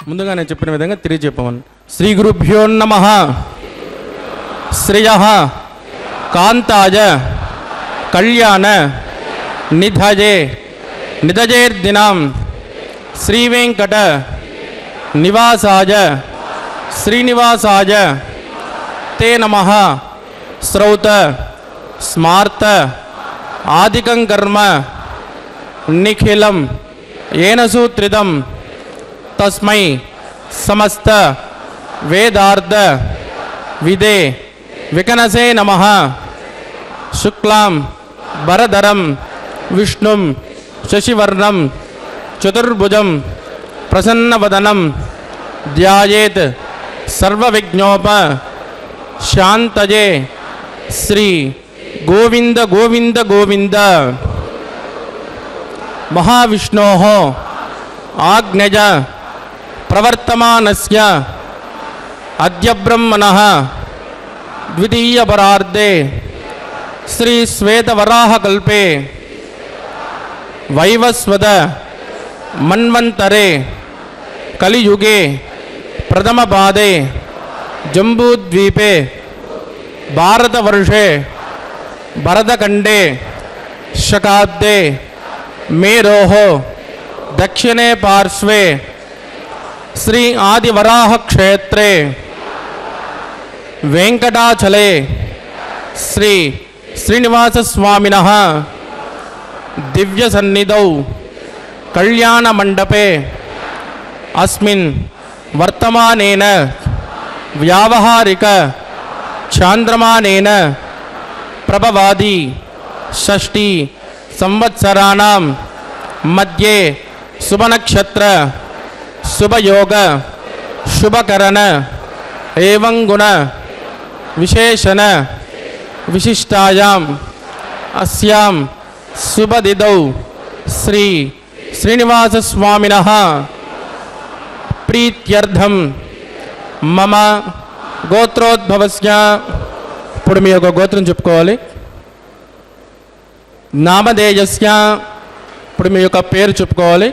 ముందుగా నేను చెప్పిన విధంగా తిరిగి చెప్పమని. శ్రీ గురుభ్యో నమః. శ్రియః కాంతాయ కళ్యాణ నిధయే నిధజేర్దినాం శ్రీ వెంకట నివాసాయ శ్రీనివాసాయ తే నమః. శ్రౌత స్మార్త ఆదికం కర్మ నిఖిలం ఏన సూత్రితం తస్మై సమస్త వేదార్థ విదే వికనసే నమః. శుక్లాం వరదరం విష్ణుం శశివర్ణం చతుర్భుజం ప్రసన్నవదనం ధ్యాయేత్ సర్వవిఘ్నోప శాంతయే. శ్రీ గోవింద గోవింద గోవింద. మహావిష్ణోః ఆజ్ఞయ ప్రవర్తమానస్య అద్య బ్రహ్మణః ద్వితీయపరార్ధే శ్రీ శ్వేతవరాహకల్పే వైవస్వత మన్వంతరే కలియుగే ప్రథమపాదే జంబూద్వీపే భారతవర్షే భరతఖండే శకాబ్దే మేరోః దక్షిణే పార్శ్వే శ్రీ ఆదివరాహ క్షేత్రే వెంకటాచలే శ్రీ శ్రీనివాస స్వామినః దివ్య సన్నిధౌ కళ్యాణ మండపే అస్మిన్ వర్తమానేన వ్యావహారిక చాంద్రమానేన ప్రభవాది షష్ఠి సంవత్సరాణం మధ్యే శుభనక్షత్ర శుభయోగ శుభకరణ ఏవం గుణ విశేషణ విశిష్టాయాం అస్యాం శుభదిదౌ శ్రీ శ్రీనివాస స్వామినః ప్రీత్యర్థం మమ గోత్రోద్భవస్య. ఇప్పుడు మీ యొక్క గోత్రం చెప్పుకోవాలి. నామధేయస్య. ఇప్పుడు మీ యొక్క పేరు చెప్పుకోవాలి.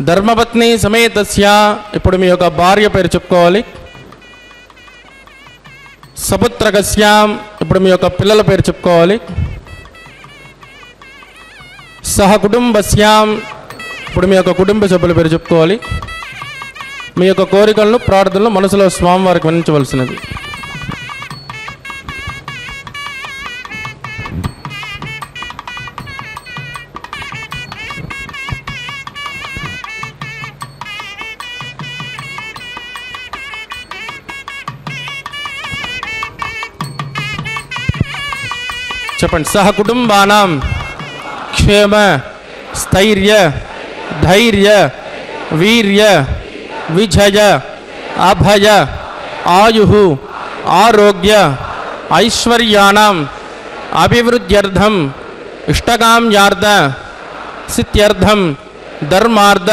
ధర్మపత్ని సమేతస్య. ఇప్పుడు మీ యొక్క భార్య పేరు చెప్పుకోవాలి. సపుత్రకస్య. ఇప్పుడు మీ యొక్క పిల్లల పేరు చెప్పుకోవాలి. సహకుటుంబస్య. ఇప్పుడు మీ యొక్క కుటుంబ సభ్యుల పేరు చెప్పుకోవాలి. మీ యొక్క కోరికలను ప్రార్థనలు మనసులో స్వామివారికి వినించవలసినది. చెప్పండి. సహకుటుంబానాం క్షేమ స్థైర్య ధైర్య వీర్య విజయ అభయ ఆయు ఆరోగ్య ఐశ్వర్యాణం అభివృద్ధ్యర్థం ఇష్టకామ్యార్థ సిద్ధ్యర్థం ధర్మార్థ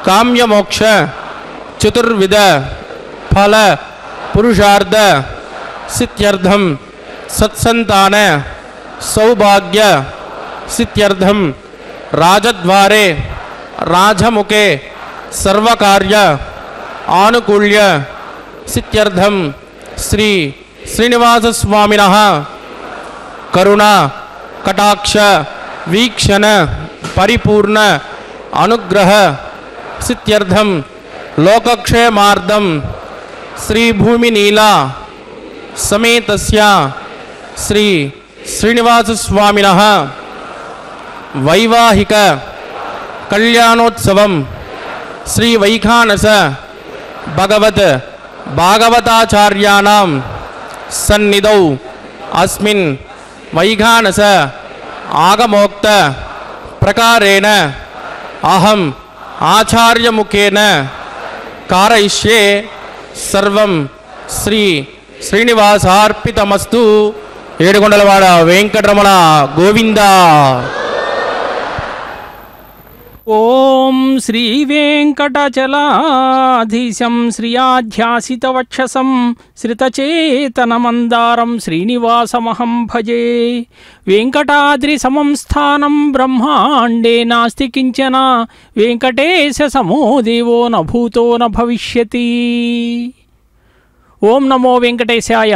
కామ్యమోక్ష చతుర్విధ ఫల పురుషార్థ సిద్ధ్యర్థం సత్సంతాన సౌభాగ్య సిద్ధ్యర్థం రాజద్వారే రాజముఖే సర్వకార్య ఆనుకూల్య సిద్ధ్యర్థం శ్రీ శ్రీనివాస స్వామినః కరుణ కటాక్ష వీక్షణ పరిపూర్ణ అనుగ్రహ సిద్ధ్యర్థం లోకక్షేమార్థం శ్రీ భూమి నీలా సమేతస్య శ్రీ శ్రీనివాస స్వామినః వైవాహిక కళ్యాణోత్సవం శ్రీ వైఖానస భగవత్ భాగవతాచార్యాణం సన్నిధౌ అస్మిన్ వైఖానస ఆగమోక్త ప్రకారేణ అహం ఆచార్యముఖేన కారయిష్యే సర్వం శ్రీ శ్రీనివాసార్పితమస్తు. ఏడుకొండలవాడ వెంకటరమణ గోవింద. ఓం శ్రీ వెంకటచలాధీశం శ్రియాధ్యాసితవక్షసం శ్రితచేతనమందారం శ్రీనివాసమహం భజే. వెంకటాద్రి సమం స్థానం బ్రహ్మాండే నాస్తి కించన వెంకటేశ సమో దేవో న భూతో న భవిష్యతి. ఓం నమో వెంకటేశాయ.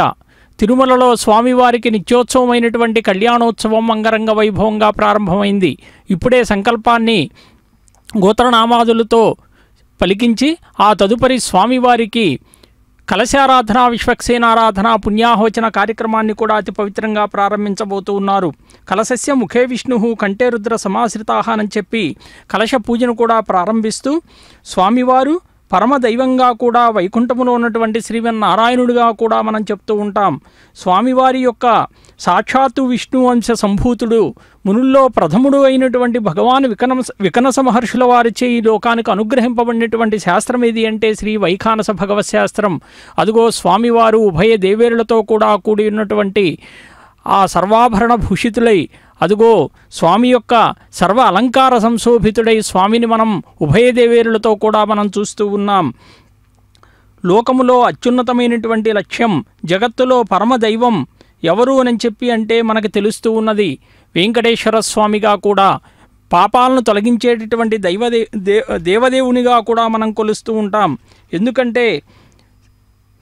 తిరుమలలో స్వామివారికి నిత్యోత్సవమైనటువంటి కళ్యాణోత్సవం అంగరంగ వైభవంగా ప్రారంభమైంది. ఇప్పుడే సంకల్పాన్ని గోత్రనామాదులతో పలికించి ఆ తదుపరి స్వామివారికి కలశారాధన విశ్వక్సేనారాధన పుణ్యాహోచన కార్యక్రమాన్ని కూడా అతి పవిత్రంగా ప్రారంభించబోతూ ఉన్నారు. కలశస్య ముఖే విష్ణు కంఠే రుద్ర సమాశ్రితాహనని చెప్పి కలశ పూజను కూడా ప్రారంభిస్తూ స్వామివారు పరమదైవంగా కూడా వైకుంఠములో ఉన్నటువంటి శ్రీమన్నారాయణుడిగా కూడా మనం చెప్తూ ఉంటాం. స్వామివారి యొక్క సాక్షాత్తు విష్ణు వంశ సంభూతుడు మునుల్లో ప్రథముడు అయినటువంటి భగవాన్ వికనస మహర్షుల వారిచే ఈ లోకానికి అనుగ్రహింపబడినటువంటి శాస్త్రం ఏది అంటే శ్రీ వైఖానస భగవత్ శాస్త్రం. అదుగో స్వామివారు ఉభయ దేవేరులతో కూడా కూడి ఉన్నటువంటి ఆ సర్వాభరణ భూషితులై అదుగో స్వామి యొక్క సర్వ అలంకార సంశోభితుడై స్వామిని మనం ఉభయదేవేరులతో కూడా మనం చూస్తూ ఉన్నాం. లోకములో అత్యున్నతమైనటువంటి లక్ష్యం, జగత్తులో పరమదైవం ఎవరు అని చెప్పి అంటే మనకు తెలుస్తూ ఉన్నది వెంకటేశ్వర స్వామిగా కూడా పాపాలను తొలగించేటటువంటి దేవదేవునిగా కూడా మనం కొలుస్తూ ఉంటాం. ఎందుకంటే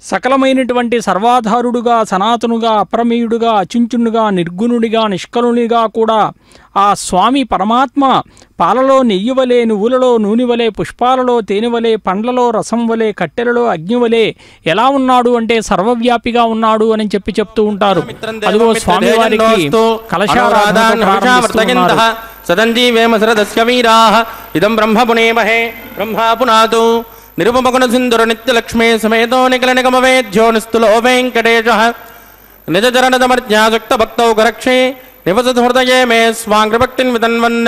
సకలమైనటువంటి సర్వాధారుడుగా సనాతనుగా అప్రమేయుడుగా అచించునుగా నిర్గుణుడిగా నిష్కలునిగా కూడా ఆ స్వామి పరమాత్మ పాలలో నెయ్యివలే నువ్వులలో నూనెవలే పుష్పాలలో తేనెవలే పండ్లలో రసం వలె కట్టెలలో అగ్నివలే ఎలా ఉన్నాడు అంటే సర్వవ్యాపిగా ఉన్నాడు అని చెప్తూ ఉంటారు. అదిగో స్వామివారికి కలశారాధన సదంజీవేమ శరదస్య వీరాః ఇదం బ్రహ్మ పునేమహే బ్రహ్మా పునాతు నిరుపమగుణ సింధుర నిత్యలక్ష్మీ సమేతో నిఖిల నిగమవేద్యో నిస్తులో వెంకటేశః నిజచరణదమర్జ్ఞాసక్త భక్తౌ గరక్షే నివసతు హృదయే మే స్వాంగ్రభక్తిన్ వితన్వన్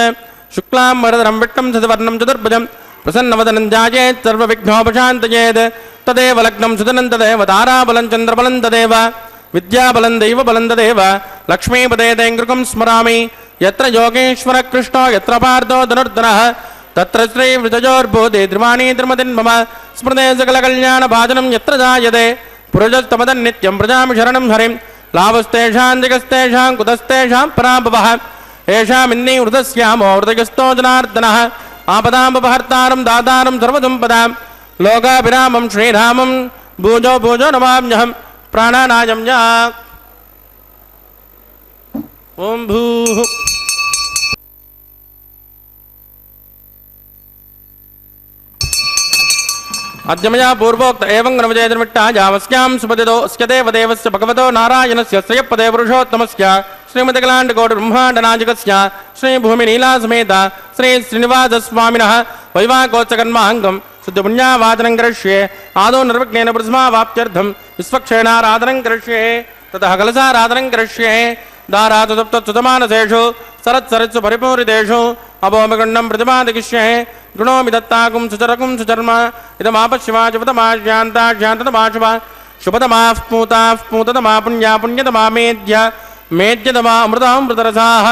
శుక్లాం వరదరం విట్టం సతవర్ణం చతుర్భుజం ప్రసన్నవదనం ధ్యాయేత్ సర్వవిఘ్నోపశాంతయేత్ తదేవ లగ్నం సుదనం తదేవ తారాబలం చంద్రబలం తదేవ విద్యాబలం దైవబలం తదేవ లక్ష్మీపదే తైంకృకం స్మరామి యత్ర యోగేశ్వర కృష్ణో యత్ర పార్థో ధనుర్ధనః తత్ర శ్రీ వృతజోర్భూతే ధ్రువాణీ ధర్మతిన్మమ స్మృతే సకల కళ్యాణ భాజనం యత్ర జాయతే పురుషస్తమదన్ నిత్యం ప్రజామి శరణం హరిం లాభస్తేషాం జగస్తేషాం కుతస్తేషాం పరాభవః ఏషామిన్నీ వృతస్యామో వృతగస్తో జనార్దనః ఆపదామపహర్తారం దాతారం సర్వసంపదాం లోకాభిరామం శ్రీరామం భూజో భూజో నమామ్యహం ప్రాణానాయం యా. ఓం భూః అద్యమయా పూర్వోక్త ఏవం గణవజయర్మిట్టాజావస్యాం సుపదిదో స్యదేవ దేవస్య భగవతో నారాయణస్య శ్రియపదే పురుషోత్తమస్య శ్రీమతికలాండకోటి బ్రహ్మాండనాయకస్య శ్రీ భూమి నీలా సమేత శ్రీ శ్రీనివాస స్వామినః వైవాహికోత్సకర్మాంగం శుద్ధపుణ్యావాదనం కరిష్యే ఆదో నిర్విఘ్నేన ప్రథమావాప్త్యర్థం విశ్వక్షేణారాధనం కరిష్యే తతః కలశారాధనం కరిష్యే దారాతు సప్తచ్యుతమానసేషు సరత్సరత్సు పరిపూరితేషు అభోమిగుండం ప్రతిపాదికిష్యే గృణోమి దత్తాకుం సుచరకుం సుచర్మ ఇదమాపశివాజుపతమాజ్యాంతాజ్యాంతమాశుభ శుభతమాః పూతాః పూతతమా పుణ్యా పుణ్యతమా మేధ్య మేధ్యతమా అమృతామృతరసాః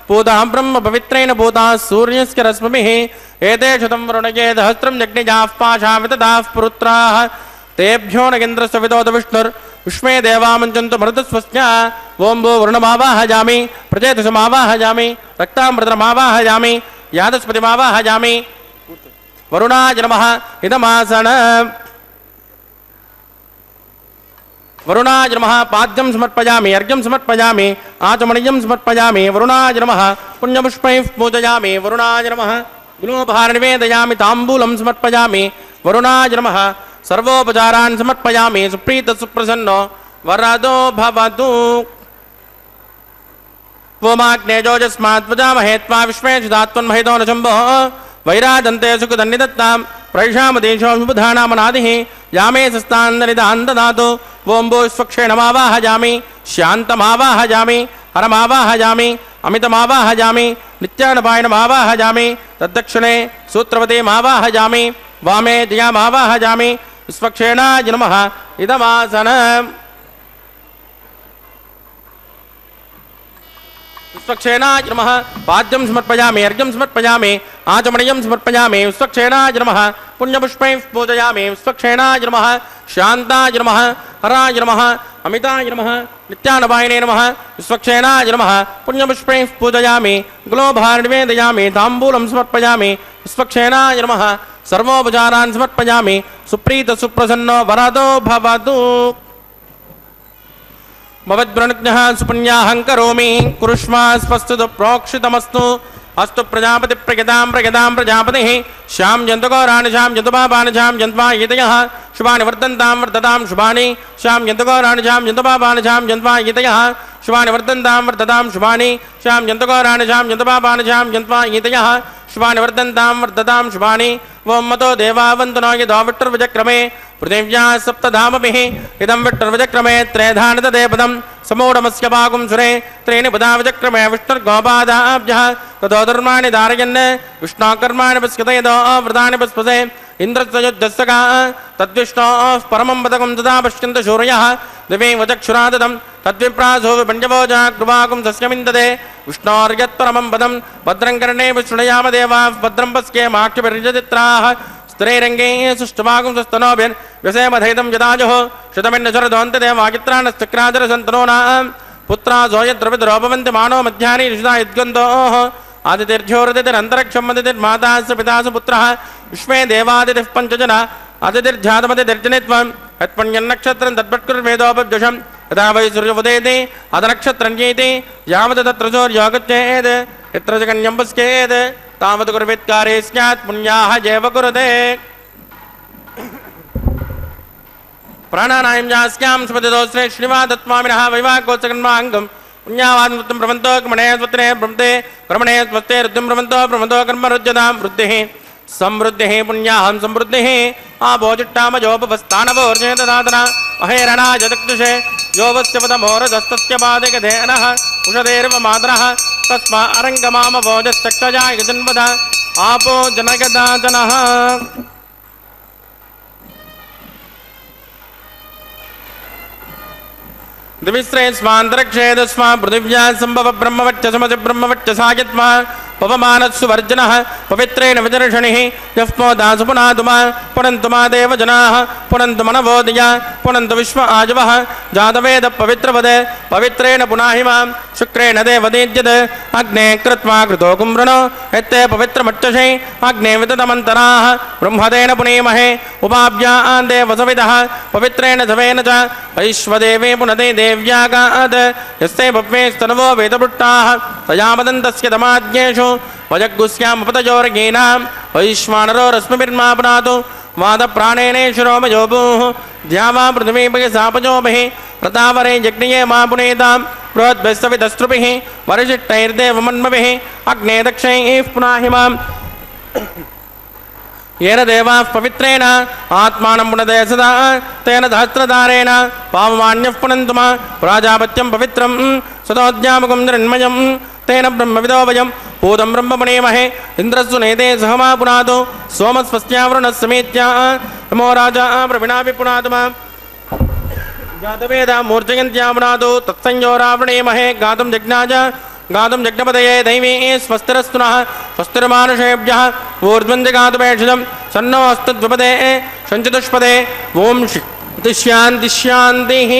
పూతాః బ్రహ్మ పవిత్రేణ పూతాః సూర్యస్య రశ్మిభిః ఏతే శతం వరుణయే సహస్రం యజ్ఞజాః పాశా వితతాః పురుత్రాః తేభ్యో నగేంద్రస్య విదోత విష్ణుర్ విష్మే దేవామంచంతు మరుతస్వస్య. ఓం భూ వరుణమావాహయామి ప్రచేతసమావాహయామి రక్తామృతమావాహయామి యాదస్పతిమావాహయామి వరుణాయ నమః ఇదమాసన. వరుణాయ నమః పాద్యం సమర్పయామి అర్ఘ్యం సమర్పయామి ఆచమనీయం సమర్పయామి వరుణాయ నమః పుణ్యపుష్పైః పూజయామి వరుణాయ నమః. गुलोपहार निवेदयामि ताम्बूलं समर्पयामि वरुणाय नमः सर्वोपचारान् समर्पयामि सुप्रीत सुप्रसन्नो वरदो भवतु वोमाग्नेजोजस्मात् वजामहे त्वा विश्वे सुधात्वन्महितो न शम्भो वैराजन्ते सुखदन्निदत्तां प्रैषामदेशो विबुधानामनादिः यामे सस्तान्दनिदान् ददातु वोम्बो स्वक्षेणमावाहयामि शान्तमावाहयामि हरमावाहयामि अमितमावाहयामि नित्यानपायनमावाहयामि तद्दक्षिणे सूत्रवतीमावाहयामि वामे जयामावाहयामि स्वक्षेणाय नमः इदमासनम् स्वक्षेणाय नमः पाद्यं समर्पयामि अर्घ्यं समर्पयामि आचमनीयं समर्पयामि स्वक्षेणाय नमः पुण्यपुष्पैः पूजयामि स्वक्षेणाय नमः शान्ताय नमः हराय नमः अमिताय नमः नित्यानपायने नमः स्वक्षेणाय नमः पुण्यपुष्पैः पूजयामि गुलोपहार निवेदयामि ताम्बूलं समर्पयामि स्वक्षेणाय नमः सर्वोपचारान् समर्पयामि सुप्रीत सुप्रसन्नो वरदो भवतु भवद्वृणज्ञः सुपुण्याहं करोमि कुरुष्मा स्पस्तु प्रोक्षितमस्तु अस्तु प्रजापति प्रगतां प्रजापतिः श्यां जन्तुगौराणि श्यां जन्तुपापानि श्यां जन्त्वा यतयः शुभानि वर्धन्तां वर्धतां शुभानि श्यां जन्तुगौराणि श्यां जन्तुपापानि श्यां जन्त्वा यतयः शुभानि वर्धन्तां वर्धतां शुभानि श्यां जन्तुगौराणि श्यां जन्तुपापानि श्यां जन्त्वा यतयः शुभानि वर्धन्तां वर्धतां शुभानि वों मतो देवावन्तनो यदो विट्टुर्विजक्रमे पृथिव्या सप्तधामभिः इदं विट्टुर्विजक्रमे त्रेधानि तदेपदं समूढमस्य पाकुं सुरे त्रीणि पदा विजक्रमे विष्णुर्गोपादाभ्यः ततो धर्माणि धारयन् विष्णोकर्माणि पश्यते यदो व्रतानि पस्पसे इन्द्रस्य युद्धस्य का तद्विष्णोः परमं पदकं तदा पश्यन्त शूरयः दिवे वचक्षुरादतं तद्विप्रासो विपञ्चभोजा कृपाकुं सस्यमिन्दते विष्णोर्यत्परमं पदं भद्रं कर्णे विष्णुयाम देवाः भद्रं पश्ये माक्षभिर्यजचित्राः स्त्रीरङ्गे सुष्ठुभागं सुस्तनोभिर्व्यसेमधैतं यदाजुः शतमिन्नशरदोऽन्तदेवागित्राणश्चक्राजरसन्तनूनां पुत्रासो यद्रविद्रोपवन्ति मानो मध्यानि ऋषिता यद्गन्धोः आदितिर्ज्योतिरन्तरिक्षं मदितिर्मातास्य पितासु पुत्रः विश्वे देवादितिः पञ्चजना आदितिर्जातमदितिर्जनित्वं यत्पुण्यन्नक्षत्रं तद्भट्कुर्वेदोपद्युषं यदा वै सूर्योदयते अधनक्षत्रन्येति यावत् तत्र सूर्योगच्छेत् यत्र जगन्यं पश्येत् तावत् कुर्वेत्कारे स्यात् पुण्याः जैव कुरुते प्राणानायं यास्यां सुपतिदोस्रे श्रीवादत्वामिनः वैवाकोत्सकर्माङ्गं पुण्यावादं प्रमन्तो कर्मणे स्वत्रे ब्रह्मते कर्मणे स्वस्ते रुद्धिं प्रमन्तो कर्म रुज्यतां वृद्धिः समृद्धिः पुण्याहं समृद्धिः आभोजिट्टामजोपस्थानवोर्जेतदातना अहेरणाय चक्षुषे योवस्य पदमोरजस्तस्य पादिकधेनः उषधेर्व मातरः तस्मा अरङ्गमामभोजश्चक्षजाय जन्मदा आपो जनगदाजनः दिविश्रे स्वान्तरक्षेदस्मा पृथिव्या सम्भव ब्रह्मवच्च समज ब्रह्मवच्च सायत्मा पवमानस्सुवर्जनः पवित्रेण विदर्शनिः यः पोदासु पुनातुमा पुनन्तु मा देवजनाः पुनन्तु मनवोदया पुनन्तु विश्व आजवः जातवेद पवित्रपदे पवित्रेण पुनाहि मां शुक्रेण देवदीज्यत् अग्ने कृत्वा कृतो कुम्भृणो यत्ते पवित्रमच्चषे अग्ने विततमन्तराः ब्रह्मदेन पुनीमहे उपाभ्यां देवसविदः पवित्रेण सवेन च वैश्वदेवे पुनते देव्यागात् यस्ते भव्ये स्तनवो वेदपुट्टाः तया वदन्तस्य दमाज्ञेषु वजगुस्यामुपतयोर्गीनां वैश्वानरो रश्मिभिर्मा पुनातु वादप्राणेनेश्वरोमयोभूः द्यावा पृथिवीपयसापजोभिः प्रतावरे जग्निये मा पुनेतां बृहद्भिस्तविदस्त्रुभिः वरिशिष्टैर्देवमन्मभिः अग्ने दक्षैः पुनाहि माम् येन देवाः पवित्रेण आत्मानं पुनदे सदा तेन सहस्रधारेण पावमान्यः पुनन्तु मा प्राजापत्यं पवित्रं सदोद्यामकं निर्मयं तेन ब्रह्मविदो वयं पूतं ब्रह्म पुनीमहे इन्द्रस्सु नेते सह मा पुनातु सोमस्वस्यावरुणस्समेत्या नमो राजा प्रवीणापि पुनातु मा जातवेदा मूर्जयन्त्या पुनातु तत्संयोरावृणीमहे गातुं जज्ञाज गातुं जज्ञपदये दैवी स्वस्तिरस्तु नः स्वस्तिर्मानुषेभ्यः ऊर्ध्वञ्जगातुमेषितं सन्नो अस्तु द्विपदे शञ्चतुष्पदे ॐ शान्तिः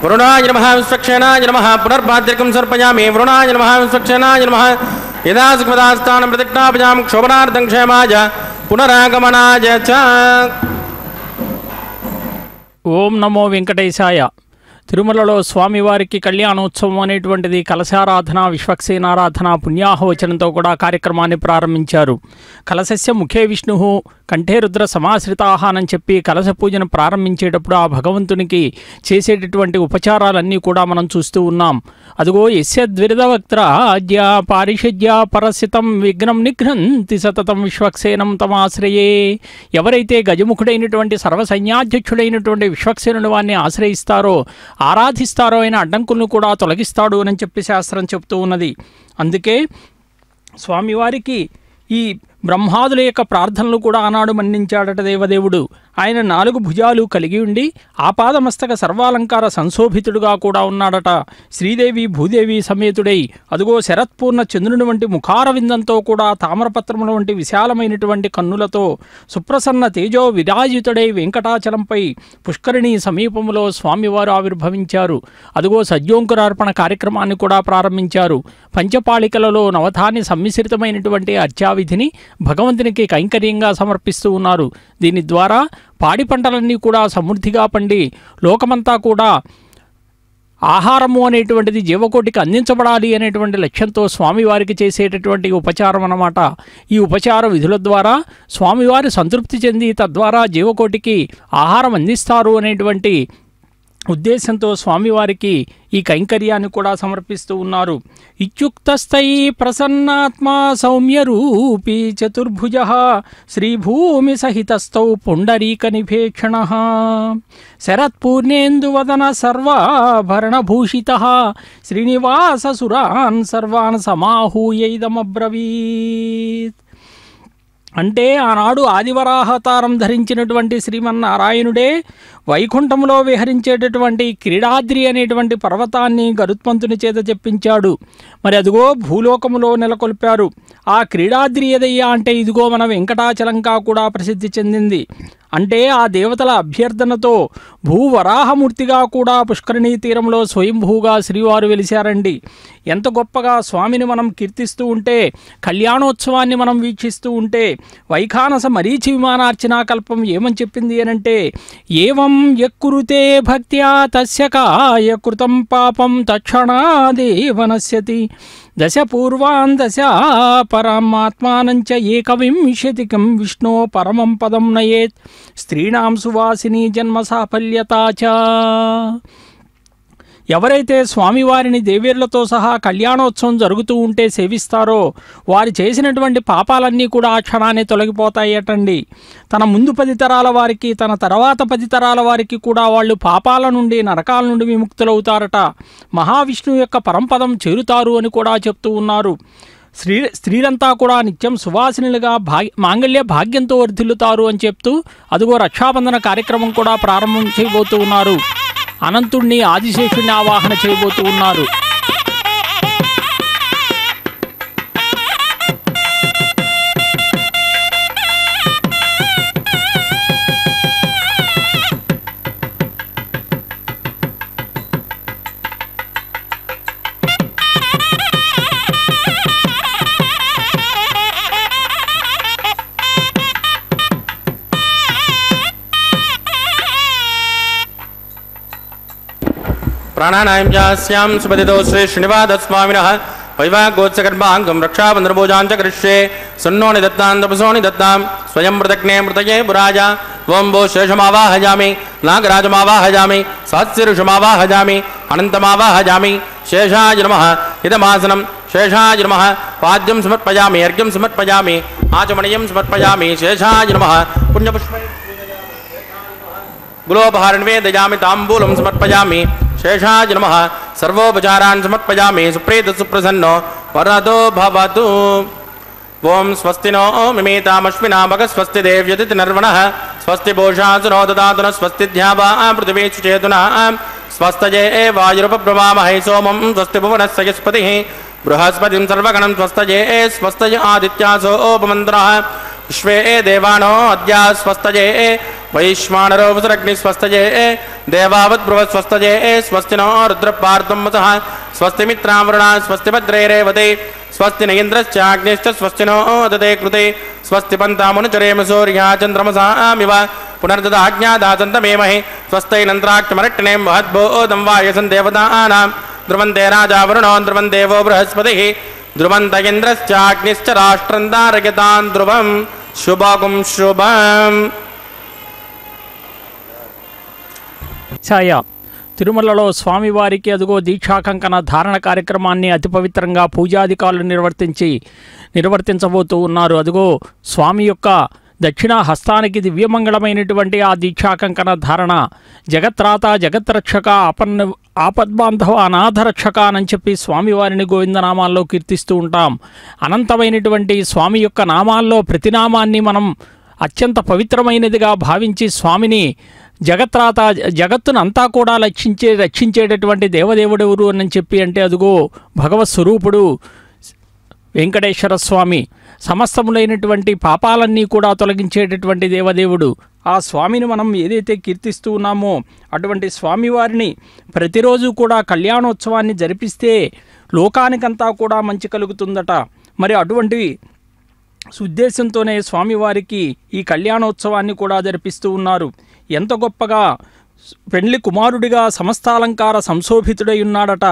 वरुणाय नमः विश्वक्षेणाय नमः पुनर्भाद्रिकं सर्पयामि वरुणाय नमः विश्वक्षेणाय नमः यदा सुखदास्थानं प्रतिष्ठापयां क्षोभनार्थं क्षेमाय पुनरागमनाय च। ఓం నమో వెంకటేశాయ. తిరుమలలో స్వామివారికి కళ్యాణోత్సవం అనేటువంటిది కలశారాధన, విశ్వక్సేనారాధన, పుణ్యాహవచనంతో కూడా కార్యక్రమాన్ని ప్రారంభించారు. కలశస్య ముఖే విష్ణు కంఠే రుద్ర సమాశ్రితాహ అని చెప్పి కలశ పూజను ప్రారంభించేటప్పుడు ఆ భగవంతునికి చేసేటటువంటి ఉపచారాలన్నీ కూడా మనం చూస్తూ ఉన్నాం. అదిగో యస్య ద్విరదవక్త్రాజ్య పారిషజ్య పరసితం విఘ్నం నిఘ్నంతి సతతం విశ్వక్సేనం తమాశ్రయే. ఎవరైతే గజముఖుడైనటువంటి సర్వసైన్యాధ్యక్షుడైనటువంటి విశ్వక్సేనుని వారిని ఆశ్రయిస్తారో, ఆరాధిస్తారో ఆయన అడ్డంకులను కూడా తొలగిస్తాడు అని చెప్పి శాస్త్రం చెప్తూ ఉన్నది. అందుకే స్వామివారికి ఈ బ్రహ్మాదుల యొక్క ప్రార్థనలు కూడా ఆనాడు మన్నించాడట దేవదేవుడు. ఆయన 4 భుజాలు కలిగి ఉండి ఆపాదమస్తక సర్వాలంకార సంశోభితుడుగా కూడా ఉన్నాడట. శ్రీదేవి భూదేవి సమేతుడై అదుగో శరత్పూర్ణ చంద్రుని వంటి ముఖారవిందంతో కూడా తామరపత్రముల వంటి విశాలమైనటువంటి కన్నులతో సుప్రసన్న తేజో విరాజితుడై వెంకటాచలంపై పుష్కరిణి సమీపంలో స్వామివారు ఆవిర్భవించారు. అదుగో సజ్జోంకురార్పణ కార్యక్రమాన్ని కూడా ప్రారంభించారు. పంచపాళికలలో నవధాన్య సమ్మిశ్రితమైనటువంటి అర్చావిధిని భగవంతునికి కైంకర్యంగా సమర్పిస్తూ ఉన్నారు. దీని ద్వారా పాడి పంటలన్నీ కూడా సమృద్ధిగా పండి లోకమంతా కూడా ఆహారము అనేటువంటిది జీవకోటికి అందించబడాలి అనేటువంటి లక్ష్యంతో స్వామివారికి చేసేటటువంటి ఉపచారం అన్నమాట. ఈ ఉపచార విధుల ద్వారా స్వామివారి సంతృప్తి చెంది తద్వారా జీవకోటికి ఆహారం అందిస్తారు అనేటువంటి ఉద్దేశంతో స్వామివారికి ఈ కైంకర్యాన్ని కూడా సమర్పిస్తూ ఉన్నారు. ఇత్యుక్తస్థై ప్రసన్నాత్మా సౌమ్యరూపీ చతుర్భుజ శ్రీభూమి సహితస్థౌ పుండరీక నిభేక్షణ శరత్పూర్ణేందువదన సర్వాభరణభూషితః శ్రీనివాస సురాన్ సర్వాన్ సమాహూయైదమబ్రవీత్. అంటే ఆనాడు ఆదివరాహతారం ధరించినటువంటి శ్రీమన్నారాయణుడే వైకుంఠంలో విహరించేటటువంటి క్రీడాద్రి అనేటువంటి పర్వతాన్ని గరుత్మంతుని చేత చెప్పించాడు. మరి అదిగో భూలోకములో నెలకొల్పారు. ఆ క్రీడాద్రి ఏదయ్యా అంటే ఇదిగో మన వెంకటాచలంగా కూడా ప్రసిద్ధి చెందింది. అంటే ఆ దేవతల అభ్యర్థనతో భూవరాహమూర్తిగా కూడా పుష్కరిణీ తీరంలో స్వయంభూగా శ్రీవారు వెలిశారండి. ఎంత గొప్పగా స్వామిని మనం కీర్తిస్తూ ఉంటే, కళ్యాణోత్సవాన్ని మనం వీక్షిస్తూ ఉంటే వైఖానస మరీచి విమానార్చనా కల్పం ఏమని చెప్పింది అనంటే, ఏవం యక్కురుతే భక్త్యా తస్య కాయ కృతం పాపం తక్షణాదేవ నశ్యతి దశ పూర్వాన్ దశ పరమాత్మానంచ ఏకవింశతికం విష్ణో పరమం పదం నయేత్ స్త్రీణాం సువాసిని జన్మ సాఫల్యతాచ. ఎవరైతే స్వామివారిని దేవేర్లతో సహా కళ్యాణోత్సవం జరుగుతూ ఉంటే సేవిస్తారో వారు చేసినటువంటి పాపాలన్నీ కూడా ఆ క్షణాన్ని తొలగిపోతాయటండి. తన ముందు 10 తరాల వారికి, తన తర్వాత 10 తరాల వారికి కూడా వాళ్ళు పాపాల నుండి, నరకాల నుండి విముక్తులవుతారట. మహావిష్ణువు యొక్క పరంపదం చేరుతారు అని కూడా చెప్తూ ఉన్నారు. స్త్రీలంతా కూడా నిత్యం సువాసినులుగా మాంగళ్య భాగ్యంతో వర్ధిల్లుతారు అని చెప్తూ అదిగో రక్షాబంధన కార్యక్రమం కూడా ప్రారంభం చేయబోతూ ఉన్నారు. అనంతుణ్ణి ఆదిశేషుణ్ణి ఆవాహన చేయబోతూ ఉన్నారు. प्राणानां चास्यां सुपतितो श्री श्रीनिवासस्वामिनः वैवागोत्सकर्माङ्गं रक्षाबन्धनपूजां च करिष्ये सन्नो निदत्तां तपसो निदत्तां स्वयं मृतज्ञे मृतये पुराज ओं वो शेषमावाहयामि नागराजमावाहयामि सहस्रऋषमावाहयामि अनन्तमावाहयामि शेषाय नमः इदमासनं शेषाय नमः पाद्यं समर्पयामि अर्घ्यं समर्पयामि आचमनीयं समर्पयामि शेषाय नमः पुण्यपुष्पै गुलोपहारनिवेदयामि ताम्बूलं समर्पयामि शेषाय नमः सर्वोपचारान् समर्पयामि सुप्रीत सुप्रसन्नो वरदो भवतु ओं स्वस्ति नो मिमेतामश्विनामक स्वस्ति देव्यदिति नर्वणः स्वस्ति पोषासुनो ददातु न स्वस्ति ध्यावा पृथिवी चेतुना स्वस्तये वायुरुपब्रवामहे सोमं स्वस्ति भुवनस्य यस्पतिः बृहस्पतिं सर्वगणं स्वस्तये स्वस्तय आदित्यासो उपमन्त्रः విశ్వే దేవానో అద్యా స్వస్తజే వైశ్వానరో వసురగ్నిస్వస్తజే దేవావద్భ్రువస్వస్తజే స్వస్తినో రుద్రపార్ధం వసః స్వస్తి మిత్రావరుణా స్వస్తి భద్రైరేవతే స్వస్తి నైంద్రశ్చాగ్నిశ్చ స్వస్తినో దదే కృతే స్వస్తి పంతామనుచరేమ సూర్యా చంద్రమసామివ పునర్దదాజ్ఞాదాసంతమేమహే స్వస్తైనంద్రాక్షమరట్టినేం మహద్బోధం వాయసం దేవతానాం ధ్రువంతే రాజా వరుణో ధ్రువం దేవో బృహస్పతిః ధ్రువంత ఇంద్రశ్చాగ్నిశ్చ రాష్ట్రం తారయతాన్ ధ్రువం శుభం శుభం. ఛాయ తిరుమలలో స్వామివారికి అదుగో దీక్షాకంకణ ధారణ కార్యక్రమాన్ని అతి పవిత్రంగా పూజాధికారులు నిర్వర్తించబోతూ ఉన్నారు. అదుగో స్వామి యొక్క దక్షిణ హస్తానికి దివ్యమంగళమైనటువంటి ఆ దీక్షాకంకణ ధారణ జగత్రాత జగత్రక్షక ఆపద్బాంధవ అనాథరక్షక అని చెప్పి స్వామివారిని గోవిందనామాల్లో కీర్తిస్తూ ఉంటాం. అనంతమైనటువంటి స్వామి యొక్క నామాల్లో ప్రతి నామాన్ని మనం అత్యంత పవిత్రమైనదిగా భావించి స్వామిని జగత్రాత జగత్తును అంతా కూడా రక్షించేటటువంటి దేవదేవుడెవరు అని చెప్పి అంటే అదుగో భగవత్ స్వరూపుడు వెంకటేశ్వర స్వామి. సమస్తములైనటువంటి పాపాలన్నీ కూడా తొలగించేటటువంటి దేవదేవుడు. ఆ స్వామిని మనం ఏదైతే కీర్తిస్తూ ఉన్నామో అటువంటి స్వామివారిని ప్రతిరోజు కూడా కళ్యాణోత్సవాన్ని జరిపిస్తే లోకానికంతా కూడా మంచి కలుగుతుందట. మరి అటువంటి ఉద్దేశంతోనే స్వామివారికి ఈ కళ్యాణోత్సవాన్ని కూడా జరిపిస్తూ ఉన్నారు. ఎంత గొప్పగా పెండ్లి కుమారుడిగా సమస్తాలంకార సంశోభితుడై ఉన్నాడట.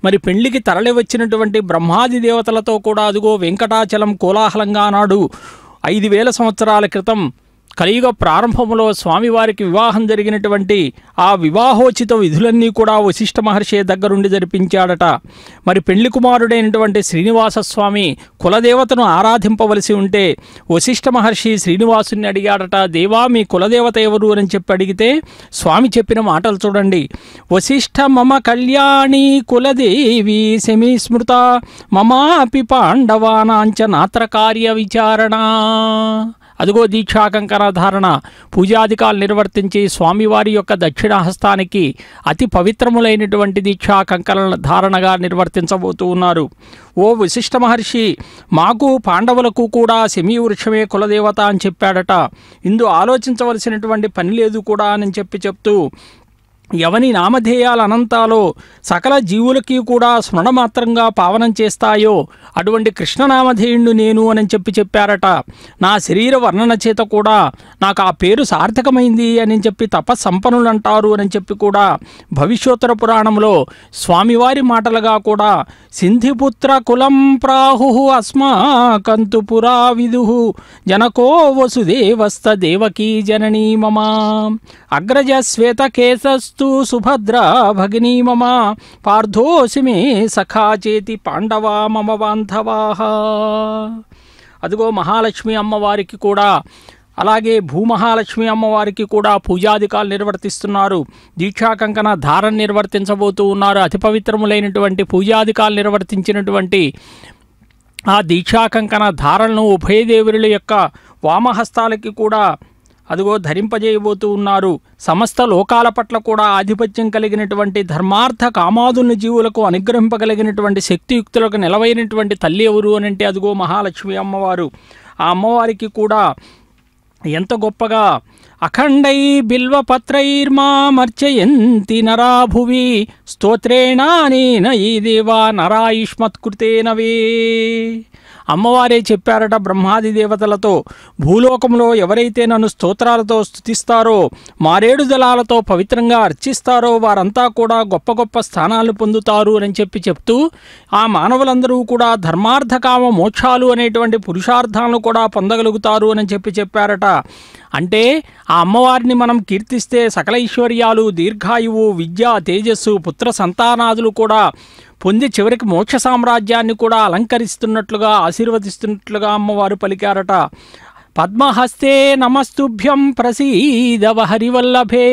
మరి పెండ్లికి తరలి వచ్చినటువంటి బ్రహ్మాది దేవతలతో కూడా అదిగో వెంకటాచలం కోలాహలంగా నాడు 5000 సంవత్సరాల క్రితం కలియుగ ప్రారంభంలో స్వామివారికి వివాహం జరిగినటువంటి ఆ వివాహోచిత విధులన్నీ కూడా వశిష్ఠ మహర్షి దగ్గరుండి జరిపించాడట. మరి పెళ్లి కుమారుడైనటువంటి శ్రీనివాస స్వామి కులదేవతను ఆరాధింపవలసి ఉంటే వశిష్ఠ మహర్షి శ్రీనివాసుని అడిగాడట, దేవా మీ కులదేవత ఎవరు అని చెప్పి అడిగితే స్వామి చెప్పిన మాటలు చూడండి. వశిష్ఠ మమ కళ్యాణి కులదేవి శమీస్మృత మమాపి పాండవానాంచ నాత్రకార్య విచారణ. అదిగో దీక్షాకంకణ ధారణ పూజాధికాలు నిర్వర్తించి స్వామివారి యొక్క దక్షిణ హస్తానికి అతి పవిత్రములైనటువంటి దీక్షాకంకణ ధారణగా నిర్వర్తించబోతూ ఉన్నారు. ఓ వశిష్ఠ మహర్షి, మాకు పాండవులకు కూడా శమీ వృక్షమే కులదేవత అని చెప్పాడట. ఇందు ఆలోచించవలసినటువంటి పని లేదు కూడా అని చెప్తూ ఎవని నామధేయాల అనంతాలో సకల జీవులకి కూడా స్మరణమాత్రంగా పావనం చేస్తాయో అటువంటి కృష్ణనామధేయుణ్ణి నేను అని చెప్పారట. నా శరీర వర్ణన చేత కూడా నాకు ఆ పేరు సార్థకమైంది అని చెప్పి తపస్సంపన్నులు అంటారు అని చెప్పి కూడా భవిష్యోత్తర పురాణంలో స్వామివారి మాటలుగా కూడా సింధిపుత్ర కులం ప్రాహు అస్మాకంతు పురా విదుహు జనకో వసుదేవస్త దేవకీ జననీ మమ అగ్రజ శ్వేతకేశస్తు సుభద్ర భగినీ మమ పార్థోసి మే సఖా చేతి పాండవా మమ బాంధవాః. అదిగో మహాలక్ష్మి అమ్మవారికి కూడా అలాగే భూమహాలక్ష్మి అమ్మవారికి కూడా పూజాధికాలు నిర్వర్తిస్తున్నారు. దీక్షాకంకణ ధారణ నిర్వర్తించబోతూ ఉన్నారు. అతి పవిత్రములైనటువంటి పూజాధికాలు నిర్వర్తించినటువంటి ఆ దీక్షాకంకణ ధారణను ఉభయదేవుల యొక్క వామహస్తాలకి కూడా అదిగో ధరింపజేయబోతూ ఉన్నారు. సమస్త లోకాల పట్ల కూడా ఆధిపత్యం కలిగినటువంటి ధర్మార్థ కామాదుల్ని జీవులకు అనుగ్రహింపగలిగినటువంటి శక్తియుక్తులకు నిలవైనటువంటి తల్లి ఎవరు అని అంటే అదిగో మహాలక్ష్మి అమ్మవారు. ఆ అమ్మవారికి కూడా ఎంత గొప్పగా అఖండై బిల్వపత్రైర్మామర్చయంతి నరాభువి స్తోత్రేణానేన ఈ దేవా నరాయుష్మత్కృతేనవే. అమ్మవారే చెప్పారట బ్రహ్మాది దేవతలతో, భూలోకంలో ఎవరైతే నన్ను స్తోత్రాలతో స్తుతిస్తారో మారేడు దళాలతో పవిత్రంగా అర్చిస్తారో వారంతా కూడా గొప్ప గొప్ప స్థానాలు పొందుతారు అని చెప్తూ ఆ మానవులందరూ కూడా ధర్మార్థకామ మోక్షాలు అనేటువంటి పురుషార్థాలను కూడా పొందగలుగుతారు అని చెప్పారట. అంటే ఆ అమ్మవారిని మనం కీర్తిస్తే సకల ఐశ్వర్యాలు, దీర్ఘాయువు, విద్య, తేజస్సు, పుత్ర సంతానాదులు కూడా పొంది చివరికి మోక్ష సామ్రాజ్యాన్ని కూడా అలంకరిస్తున్నట్లుగా ఆశీర్వదిస్తున్నట్లుగా అమ్మవారు పలికారట. పద్మహస్తే నమస్తుభ్యం ప్రసీదవ హరివల్లభే.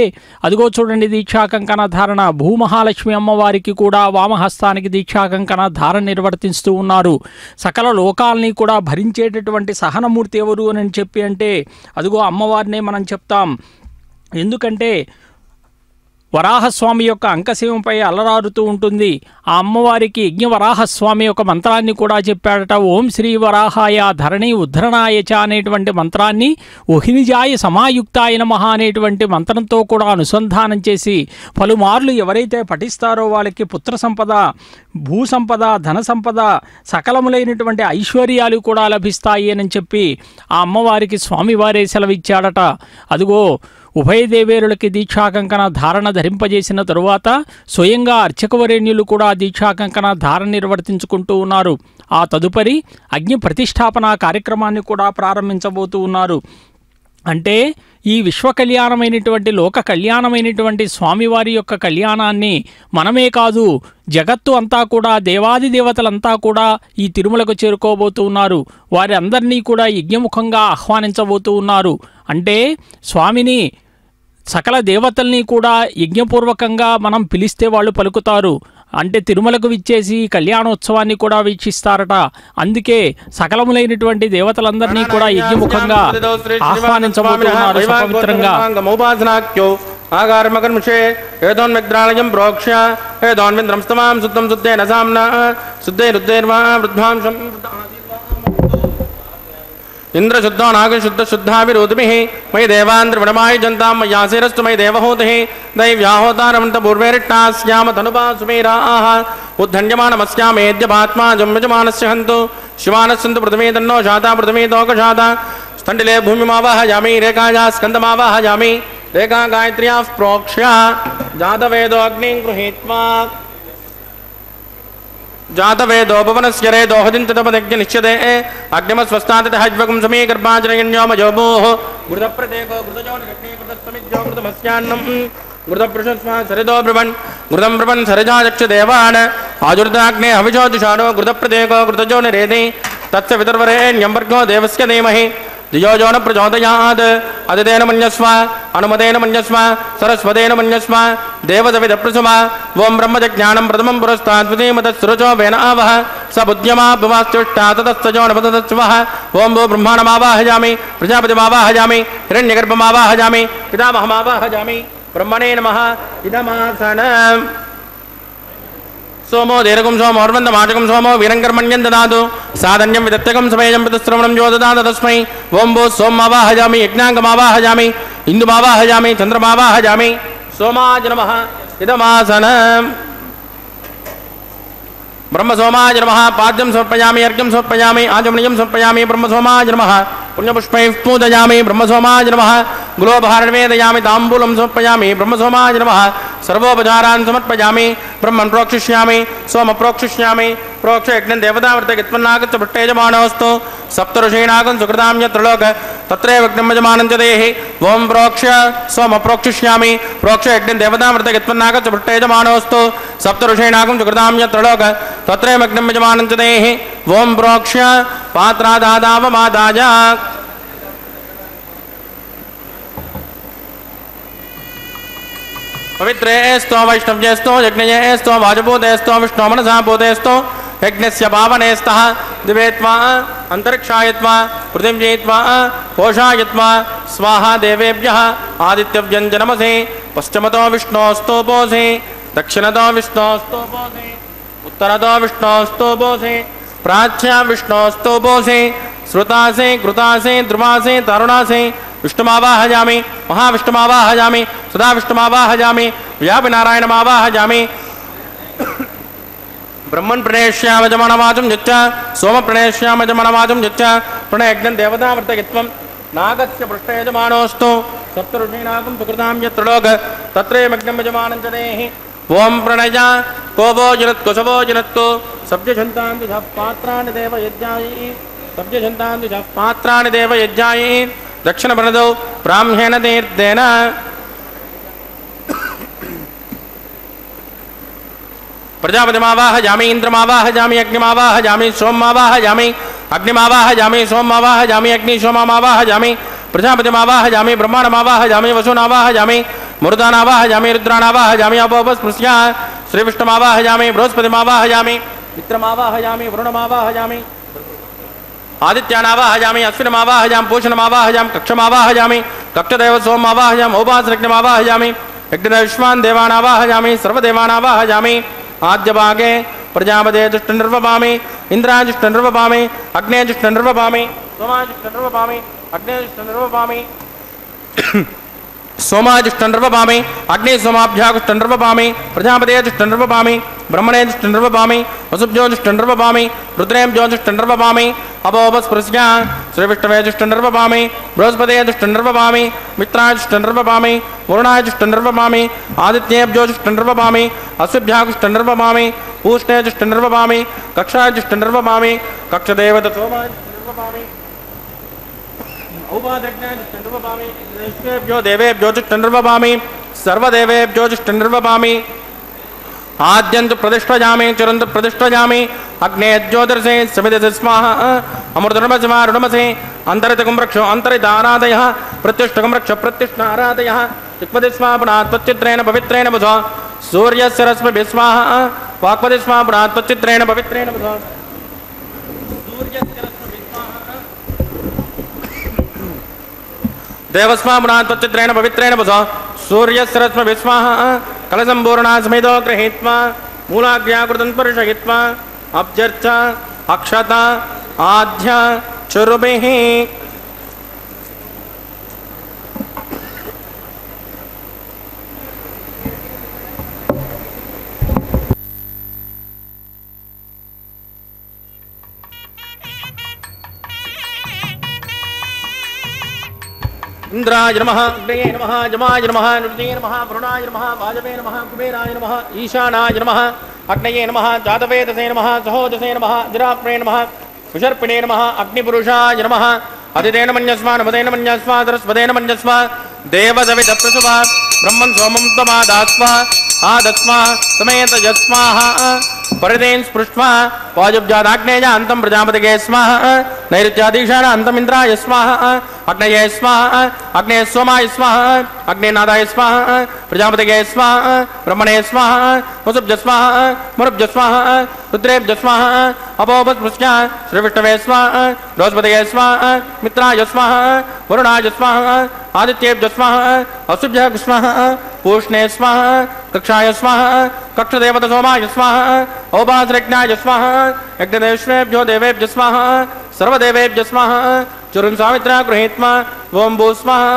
అదిగో చూడండి దీక్షాకంకణ ధారణ. భూమహాలక్ష్మి అమ్మవారికి కూడా వామహస్తానికి దీక్షాకంకణ ధారణ నిర్వర్తిస్తూ ఉన్నారు. సకల లోకాలని కూడా భరించేటటువంటి సహనమూర్తి ఎవరు అని అంటే అదిగో అమ్మవారినే మనం చెప్తాం. ఎందుకంటే వరాహస్వామి యొక్క అంకశివంపై అలరారుతూ ఉంటుంది. ఆ అమ్మవారికి యజ్ఞవరాహస్వామి యొక్క మంత్రాన్ని కూడా చెప్పాడట. ఓం శ్రీ వరాహాయ ధరణి ఉద్ధరణాయ చ అనేటువంటి మంత్రాన్ని ఓహినిజాయ సమాయుక్తాయ నమః అనేటువంటి మంత్రంతో కూడా అనుసంధానం చేసి పలుమార్లు ఎవరైతే పఠిస్తారో వాళ్ళకి పుత్ర సంపద, భూ సంపద, ధన సంపద, సకలములైనటువంటి ఐశ్వర్యాలు కూడా లభిస్తాయి అని చెప్పి ఆ అమ్మవారికి స్వామివారే సెలవిచ్చాడట. అదిగో ఉభయ దేవేరులకి దీక్షాకంకణ ధారణ ధరింపజేసిన తరువాత స్వయంగా అర్చకవరేణ్యులు కూడా దీక్షాకంకణ ధారణ నిర్వర్తించుకుంటూ ఉన్నారు. ఆ తదుపరి అగ్ని ప్రతిష్టాపన కార్యక్రమాన్ని కూడా ప్రారంభించబోతూ ఉన్నారు. అంటే ఈ విశ్వ కళ్యాణమైనటువంటి లోక కళ్యాణమైనటువంటి స్వామివారి యొక్క కళ్యాణాన్ని మనమే కాదు జగత్తు అంతా కూడా దేవాది దేవతలంతా కూడా ఈ తిరుమలకు చేరుకోబోతూ ఉన్నారు. వారి అందరినీ కూడా యజ్ఞముఖంగా ఆహ్వానించబోతూ ఉన్నారు. అంటే స్వామిని సకల దేవతల్ని కూడా యజ్ఞపూర్వకంగా మనం పిలిస్తే వాళ్ళు పలుకుతారు. అంటే తిరుమలకు విచ్చేసి కళ్యాణోత్సవాన్ని కూడా వీక్షిస్తారట. అందుకే సకలములైనటువంటి దేవతలందరినీ కూడా యజ్ఞముఖంగా ఆహ్వానించబోతున్నారు పవిత్రంగా. ఆగారమకర్ముషే ఏదోన్మిగ్రాళయం ప్రోక్ష్య ఏదోన్మింద్రంస్తమాం శుద్ధం శుద్ధేన సామ్నా శుద్ధే రుద్ధేర్వా వృద్ధ్వాంశం ఇంద్రశుద్ధో నాగశుద్ధ శుద్ధాభిరోధిభిః మయి దేవాంధ్రవణమాయ జంతాం మయ్యాసేరస్తు మయి దేవహూతిః దైవ్యాహోతారమంత పూర్వేరిట్టాస్యామ తనుపా సుమేరాః ఉద్ధన్యమానమస్యామేద్యపాత్మా జంయజమానస్య హంతు శివానస్సంతు పృథివీ తన్నో శాతా పృథివీ తోకశాతా స్థండిలే భూమిమావాహయామి రేఖాయా స్కందమావాహయామి రేఖా గాయత్ర్యాః ప్రోక్ష్య జాతవేదోऽగ్నిం గృహీత్వా जातवेदोपवनस्य रेदोहदिन्तपदज्ञनिश्चते अग्निमस्वस्थातितहज्वकं समीगर्भाजनयन्योमजोभूः घृतप्रदेको घृतजोनिरग्निकृतस्वमिज्यो घृतमस्यान्नं घृतपृषस्वा सरिदो ब्रुवन् घृतं ब्रुवन् सरिजाचक्षदेवान् आजुर्दाग्ने हविषोजुषाणो घृतप्रदेको घृतजोनिरेदि तस्य वितर्वरेण्यं वर्गो देवस्य धीमहि धियो जो न प्रचोदयात् अदितेन मन्यस्व अनुमतेन मन्यस्व सरस्वतेन मन्यस्व देवसविदप्रसुम ओं ब्रह्मज्ञानं प्रथमं पुरस्तात् द्वितीयमतस्सुरचो वेन आवह स बुद्ध्यमाभुवास्त्युष्टा ततस्तजो नपतस्वः ओं भो ब्रह्माणमावाहयामि प्रजापतिमावाहयामि हिरण्यगर्भमावाहयामि पितामहमावाहयामि ब्रह्मणे नमः इदमासनम् सोमो दीर्घं सोमो अर्वन्दमाचकं सोमो वीरङ्कर्मण्यं ददातु साधन्यं विदत्तकं समेयं पितुश्रवणं यो ददातु तस्मै ओं भो सोममावाहयामि यज्ञाङ्गमावाहयामि इन्दुमावाहयामि चन्द्रमावाहयामि सोमाय नमः इदमासनम् ब्रह्मसोमाय नमः पाद्यं समर्पयामि अर्घ्यं समर्पयामि आचमनीयं समर्पयामि ब्रह्मसोमाय नमः पुण्यपुष्पैः पूजयामि ब्रह्मसोमाय नमः गुलोपहारनिवेदयामि ताम्बूलं समर्पयामि ब्रह्मसोमाय नमः सर्वोपचारान् समर्पयामि ब्रह्मन् प्रोक्षिष्यामि सोम प्रोक्षिष्यामि प्रोक्ष यज्ञं देवतावर्तयत्मन्नागच्छ भट्टेजमानोऽस्तु सप्तऋषीणागं सुकृतां यत्रलोक तत्रैव यज्ञं च देहि ओं प्रोक्ष सोम प्रोक्षिष्यामि प्रोक्ष यज्ञं देवतावर्तयत्मन्नागच्छ भट्टेजमानोऽस्तु सप्तऋषीणागं सुकृतां यत्रलोक तत्रैव यज्ञं च देहि ओं प्रोक्ष पात्रादादावमादाय पवित्रेस्तो वैष्णव्येस्तो यज्ञयेस्तो वाजभूतेस्तो विष्णो मनसा भूतेस्तो यज्ञस्य पावनेस्तः दिवेत्वा अंतरिक्षायत्वा पृथिव्येत्वा कोशायत्वा स्वाहा देवेभ्यः आदित्यव्यञ्जनमसे पश्चिमतो विष्णोस्तोपोसे दक्षिणतो विष्णोस्तोपोसे उत्तरतो विष्णोस्तोपोसे प्राच्या विष्णोस्तोपोसे श्रुतासे कृतासे ध्रुवासे तरुणासे विष्णुमावाहयामि महाविष्णुमावाहयामि सदा विष्णुमावाहयामि व्यापिनारायणमावाहयामि ब्रह्मन् प्रणेष्यामजमनवाचं यच्च सोम प्रणेष्यामजमनवाचं यच्च प्रणयज्ञं देवतावर्तयित्वं नागस्य पृष्ठयजमानोऽस्तु सप्तऋषीणागं सुकृतां यत्रलोक तत्रैव यज्ञं यजमानं च देहि ओं प्रणय कोवो जनत्को शवो जनत्को सब्जछन्तां दिशः पात्राणि देवयज्ञायै सब्जछन्तां दिशः पात्राणि देवयज्ञायै दक्षिणप्रणदौ ब्राह्मेण तीर्थेन प्रजापतिमावाहयामि इंद्रमावाहयामि अग्निमावाहयामि सोममावाहयामि अग्निमावाहयामि सोममावाहयामि अग्निशोममावाहयामि प्रजापतिमावाहयामि ब्रह्माण्डमावाहयामि वसुनावाहयामि मुरुदानावाहयामि रुद्राणावाहयामि अपोपस्पृश्य श्रीविष्णुमावाहयामि बृहस्पतिमावाहयामि मित्रमावाहयामि वरुणमावाहयामि आदित्यानावाहयामि अश्विनमावाहयामि पूषणमावाहयामि कक्षमावाहयामि कक्षदेव सोममावाहयामि औपासरग्निमावाहयामि यज्ञविश्वान् देवानावाहयामि सर्वदेवानावाहयामि आद्यभागे प्रजापते जुष्टनिर्वपामि इन्द्राजुष्टनिर्वपामि अग्नेजुष्टनिर्वपामि सोमाजुष्टनिर्वपामि अग्नेजुष्टनिर्वपामि सोमाजुष्टनिर्वपामि अग्नि सोमाभ्यागुष्टनिर्वपामि प्रजापतेजुष्टनिर्वपामि ब्रह्मणेजुष्टनिर्वपामि वसुभ्योजुष्टनिर्वपामि रुद्रेभ्योजुष्टनिर्वपामि अपोपस्पृश्या श्रीविष्णवेजुष्टनिर्वपामि बृहस्पतेजुष्टनिर्वपामि मित्राजुष्टनिर्वपामि वरुणाजुष्टनिर्वपामि आदित्येभ्योजुष्टनिर्वपामि अश्विभ्यागुष्टनिर्वपामि पूष्णेजुष्टनिर्वपामि कक्षाजुष्टनिर्वपामि कक्षदेवतसोमाजुष्टनिर्वपामि औपादज्ञाजुष्टनिर्वपामि देवेभ्यो देवेभ्योजुष्टनिर्वपामि सर्वदेवेभ्योजुष्टनिर्वपामि आद्यन्तु प्रतिष्ठयामि चिरन्तु प्रतिष्ठयामि अग्ने ज्योतिर्षे समिधे स्वाहा अमृतर्मसमारुणमसे अन्तरितकं रक्षो अन्तरिताराधयः प्रत्युष्टकं रक्ष प्रत्युष्णाराधयः चिक्पति स्वाहा पुनात्वच्चित्रेण पवित्रेण बुधा सूर्यस्य रश्मिभिः स्वाहा वाक्पति स्वाहा पुनात्वच्चित्रेण पवित्रेण बुधा सूर्यस्य रश्मिभिः स्वाहा देवस्मा पुनात्वच्चित्रेण पवित्रेण बुधा सूर्यस्य रश्मिभिः स्वाहा कलसम्पूर्णा समेतो गृहीत्वा मूलाग्र्याकृतं परिशयित्वा अब्जर्च अक्षत आध्य चुरुभिः इंद्राय नमः अग्नये नमः जमाय नमः नृतये नमः वरुणाय नमः वाजवे नमः कुबेराय नमः ईशानाय नमः अग्नये नमः जातवेदसे नमः सहोदसे नमः जिराप्रे नमः विशर्पिणे नमः अग्निपुरुषाय नमः अदितेन मन्यस्वा नमदेन मन्यस्वा सरस्वतेन मन्यस्वा देवदविदप्रसुवा ब्रह्मन् सोमं त्वमादास्वा आदस्वा समेत यस्वाहा परिदेन स्पृष्ट्वा वाजुब्जादाग्नेय अन्तं प्रजापतिगे स्वाहा नैऋत्याधीशान अन्तं इन्द्राय स्वाहा अग्नये स्वाहा अग्ने सोमाय स्वाहा अग्नेनादाय स्वाहा प्रजापतिगे स्वाहा ब्रह्मणे स्वाहा वसुभ्य स्वाहा मुरुभ्य स्वाहा रुद्रेभ्य स्वाहा अपोपस्पृश्या श्रीविष्णवे स्वाहा बृहस्पतये स्वाहा मित्राय स्वाहा वरुणाय स्वाहा आदित्येभ्य स्वाहा अश्विभ्यः स्वाहा पूष्णे स्वाहा कक्षाय स्वाहा कक्षदेवत सोमाय स्वाहा औपासरज्ञाय स्वाहा यज्ञदेवेभ्यो देवेभ्य स्वाहा सर्वदेवेभ्य स्वाहा चुरुं सावित्रा गृहीत्वा ओं भू स्वाहा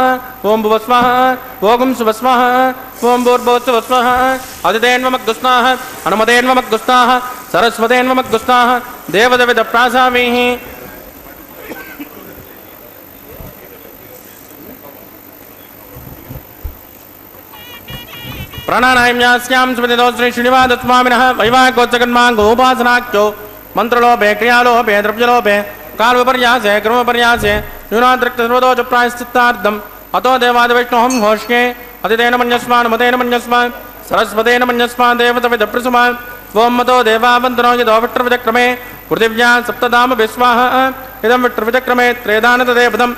ओं भुव स्वाहा ओं शुभ स्वाहा ओं भूर्भुवस्सुव स्वाहा अदितेन्वमग्गुस्ताः हनुमतेन्वमग्गुस्ताः सरस्वतेन्वमग्गुस्ताः देवदविदप्रासावीः प्राणानायम्यास्यां स्मृतितो श्री श्रीनिवासस्वामिनः वैवाहिकोत्सकन्माङ्गोपासनाख्यो मन्त्रलोभे क्रियालोभे द्रव्यलोभे कालविपर्यासे क्रमविपर्यासे न्यूनातिरिक्तसर्वतो च प्रायश्चित्तार्थम् अतो देवादिविष्णोऽहं घोष्ये अतितेन मन्यस्मा नुमतेन मन्यस्मा सरस्वतेन मन्यस्मा देवतविदप्रसुमा ओं मतो देवावन्दनो यदो विट्टविचक्रमे पृथिव्यां सप्तधाम विश्वाहा इदं विट्टविचक्रमे त्रेदानतदेवतम्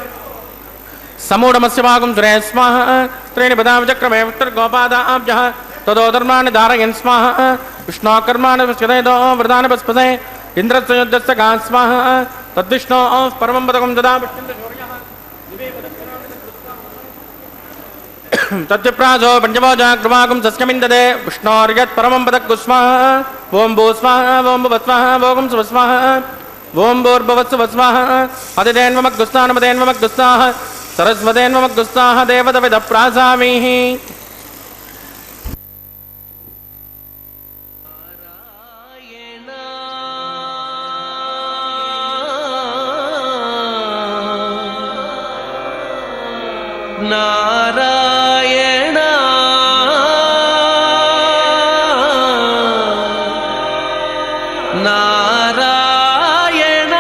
समूढमस्य भागं सुरे स्वाहा त्रीणि पदाविचक्रमे विष्टर्गोपादाभ्यः ततो धर्माणि धारयन् स्वाहा विष्णोकर्माणि पश्यतेदो वृदानि पस्पसे इन्द्रस्य युद्धस्य गा स्वाहा तद्विष्णोः परमं पदकं ददा विष्णुर्यः तद्विप्रासो पञ्चभोजा कृपाकं सस्यमिन्ददे विष्णोर्यत् परमं पदक्कु स्वाहा ओं भू स्वाहा ओं भुव स्वाहा ओं शुभ स्वाहा ओं भूर्भुवस्सुव स्वाहा अदितेन्वमग्गुस्तानमदेन्वमग्गुस्ताः सरस्वतेन्वमग्गुस्ताः देवदविदप्रासावीः नारायण नारायण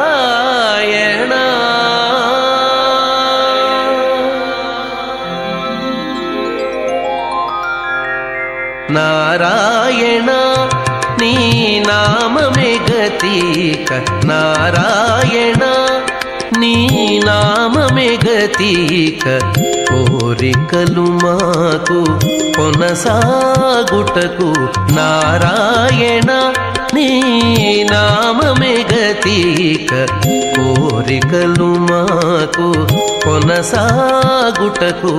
नारायण नारायण नी नाममे गतिक नारायण नी नाममे गतिक कोरिकलु माकु कोनसागुटकु नारायण నీ నామమే గతిక కోరికలు మాకు కొనసాగుటకు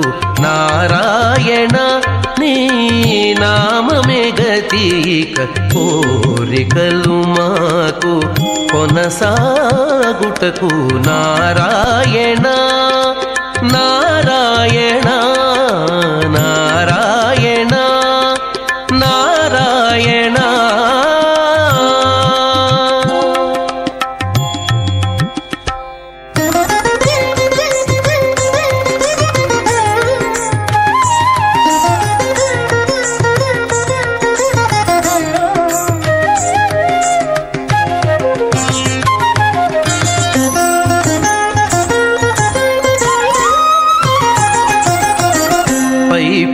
నారాయణ నీ నామమే గతిక కోరికలు మాకు కొనసాగుటకు నారాయణ నారాయణ నారాయణ నారాయణ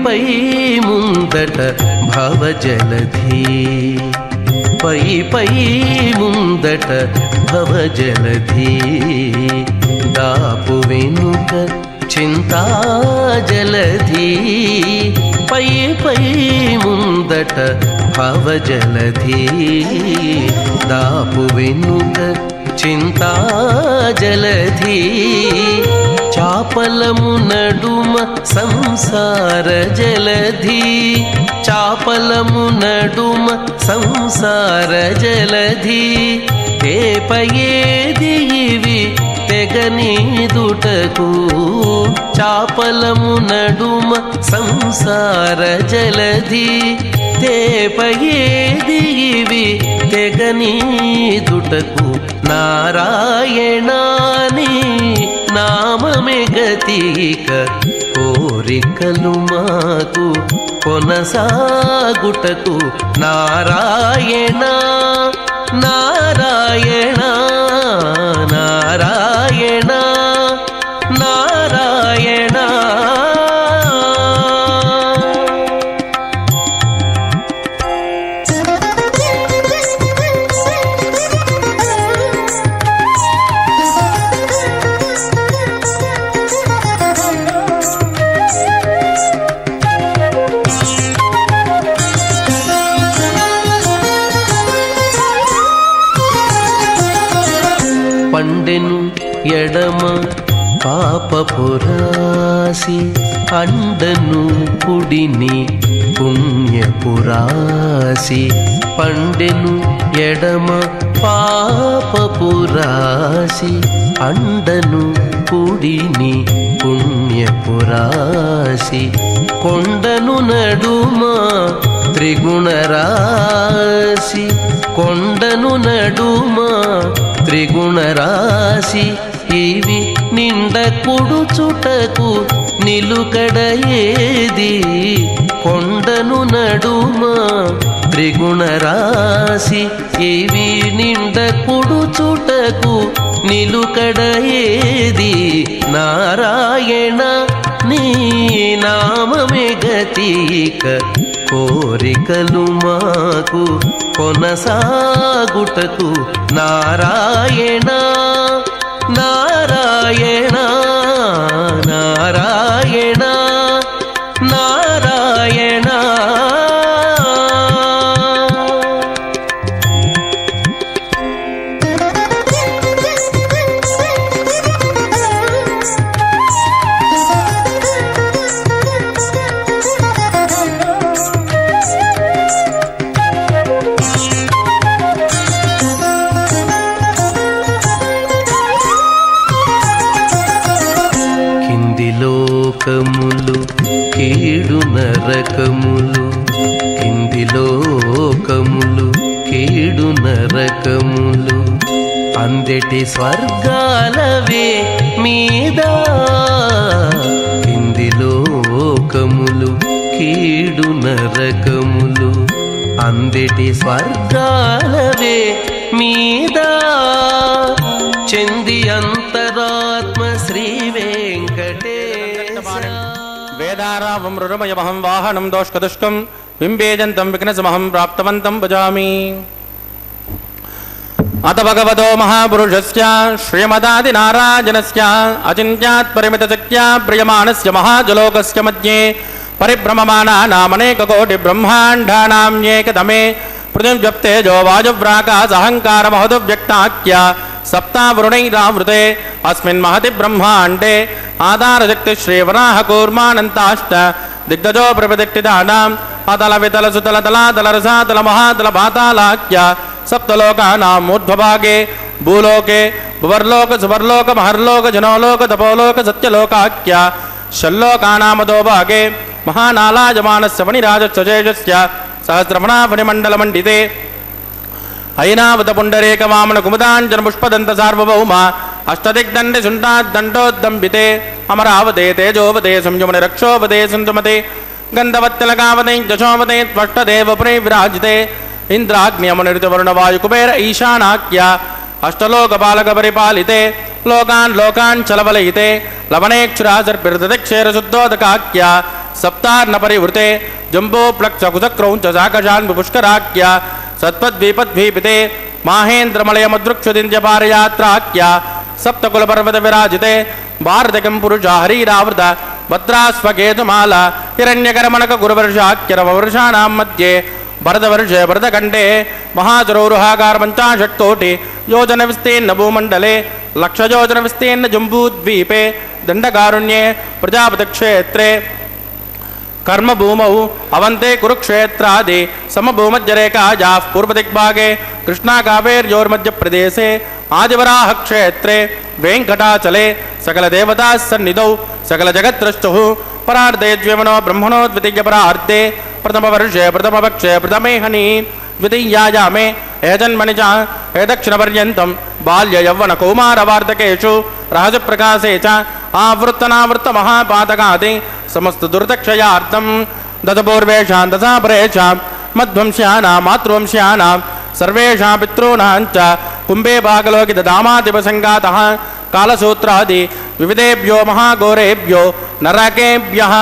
పై ముందట భవజలధి పై ముందట భవజలధి దాపు వెనుక చింతాజలధి పై ముందట భవజలధి దాపు వెనుక చింతాజలధి చాపలము నడుమ సంసార జలధి చాపలము నడుమ సంసార జలధి తేపయేది ఇవి తెగనీదుటకు చాపలము నడుమ సంసార జలధి తేపయేది ఇవి తెగనీదుటకు నారాయణాని నామమే గతిక కోరికలు మాకు కొనసాగుటకు నారాయణ నారాయణ నారాయణ నారాయణ పండెను ఎడమ పాపపురాసి అండను కుడిని పుణ్యపురాసి పండెను ఎడమ పాపపురాసి అండను కుడిని పుణ్యపురాసి కొండను నడుమ త్రిగుణరాశి కొండను నడుమ త్రిగుణరాశి ఇవి నిండ కుడుచుటకు నిలుకడ ఏది కొండను నడుమ త్రిగుణరాశి ఇవి నిండ కుడుచుటకు నిలుకడ ఏది నారాయణ నీ నామమే గతిక కోరికలు మాకు కొనసాగుటకు నారాయణ నారాయణ నారాయణ నారాయణ లోకములు కీడు నరకములు కింది లోకములు కీడు నరకములు అందెటి స్వర్గాలవే మీద కింది లోకములు కీడు నరకములు అందెటి స్వర్గాలవే మీద చెంది అంతరాత్మ శ్రీ వెంకటేశ వేదారావం రురమయమహం వాహనం దోష్కదుష్కం బింబేజంతం విఘ్నసమహం ప్రాప్తవంతం భజామి. అత భగవతో మహాపురుషస్య శ్రీమదాదినారాయణస్య అచింత్యాత్ పరిమితశక్త్యా ప్రియమాణస్య మహాజలోకస్య మధ్యే పరిభ్రమమానానామనేకకోటి బ్రహ్మాండానాం ఏకతమే पृथिव्यप्तेजो वायुव्राकाशहङ्कारमहदव्यक्ताख्य सप्तावरुणैरावृते अस्मिन् महति ब्रह्माण्डे आधारशक्तिश्रीवराहकूर्मानन्ताष्ट दिग्गजो प्रप्रदिष्टितानाम् अतल वितल सुतल तलातल रसातल महातल पातालाख्य सप्तलोकानां ऊर्ध्वभागे भूलोके भुवर्लोक सुवर्लोक महर्लोक जनोलोक तपोलोक सत्यलोकाख्य षल्लोकानामदो भागे महानालायमानस्य फणिराजश्चेजस्य सहस्रमणाफणिमण्डलमण्डिते ऐनावत पुण्डरेक वामन कुमुदाञ्जन पुष्पदन्त सार्वभौम अष्टदिग्दण्डे शुण्डाद्दण्डोद्दम्बिते अमरावते तेजोवते संयमने रक्षोवते सुन्दमते गन्धवत्तिलकावते यशोवते त्वष्टदेवपुरे विराजिते इन्द्राग्न्यमनिर्तवरुणवायुकुबेर ईशानाख्य अष्टलोकपालकपरिपालिते लोकान् लोकान् चलवलयिते लवणेक्षुरासर्पिर्दक्षेरशुद्धोदकाख्य सप्तार्णपरिवृते जम्बोप्लक्षकुचक्रौञ्च साकशान् विपुष्कराख्य सत्पद्वीपद्वीपिते माहेन्द्रमलयमदृक्षुदिन्द्यपारयात्राख्य सप्तकुलपर्वतविराजिते भारतकं पुरुषा हरीरावृत भद्रास्वकेतुमाल हिरण्यकरमणकगुरुवर्षाख्यरवर्षाणां मध्ये भरतवर्षे भरतखण्डे महाचरोरुहाकार 50 कोटि योजन विस्तीर्ण भूमण्डले लक्षयोजन विस्तीर्ण जम्बूद्वीपे दण्डकारण्ये प्रजापतिक्षेत्रे कर्मभूमौ अवन्ते कुरुक्षेत्रादि समभूमध्यरेखायाः पूर्वदिग्भागे कृष्णाकावेर्योर्मध्यप्रदेशे आदिवराहक्षेत्रे वेङ्कटाचले सकलदेवताः सन्निधौ सकलजगद्द्रष्टुः परार्धे द्विमनो ब्रह्मणो द्वितीयपरार्धे प्रथमवर्षे प्रथमपक्षे प्रथमेहनि द्वितीयायामे एजन्मनि च एदक्षिणपर्यन्तं बाल्ययौवनकौमारवार्धकेषु रहस्यप्रकाशे च आवृत्तनावृत्तमहापातकादि समस्तदुर्दक्षयार्थं दशपूर्वेषां दशापरेषां मध्वंस्यानां मातृवंस्यानां सर्वेषां पितॄणां च कुम्भे भागलोकितदामादिपसङ्गातः कालसूत्रादि विविधेभ्यो महाघोरेभ्यो नरकेभ्यः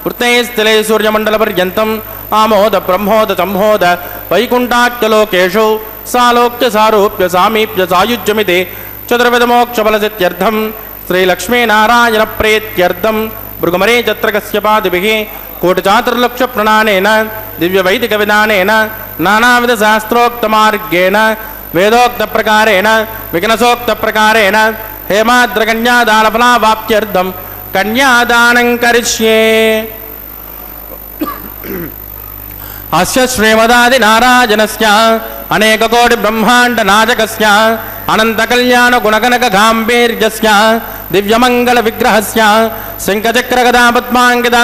वृत्तैस्थिले सूर्यमण्डलपर्यन्तम् आमोद ब्रह्मोद संहोद वैकुण्ठाख्यलोकेषु सालोक्य सारूप्य सामीप्य सायुज्यमिति चतुर्विधमोक्षफलसिद्ध्यर्थं श्रीलक्ष्मीनारायणप्रीत्यर्थं भृगुमरे चत्रकस्यपादिभिः कोटिचातुर्लक्षप्रणानेन दिव्यवैदिकविधानेन नानाविधशास्त्रोक्तमार्गेण वेदोक्तप्रकारेण विघ्नसोक्तप्रकारेण हेमाद्रकन्यादानफलावाप्त्यर्थं कन्यादानं करिष्ये। अस्य श्रीमदादिनारायणस्य अनेककोटिब्रह्माण्डनायकस्य अनन्तकल्याणगुणगणकगाम्भीर्यस्य दिव्यमङ्गलविग्रहस्य शङ्खचक्रगदापद्माङ्कित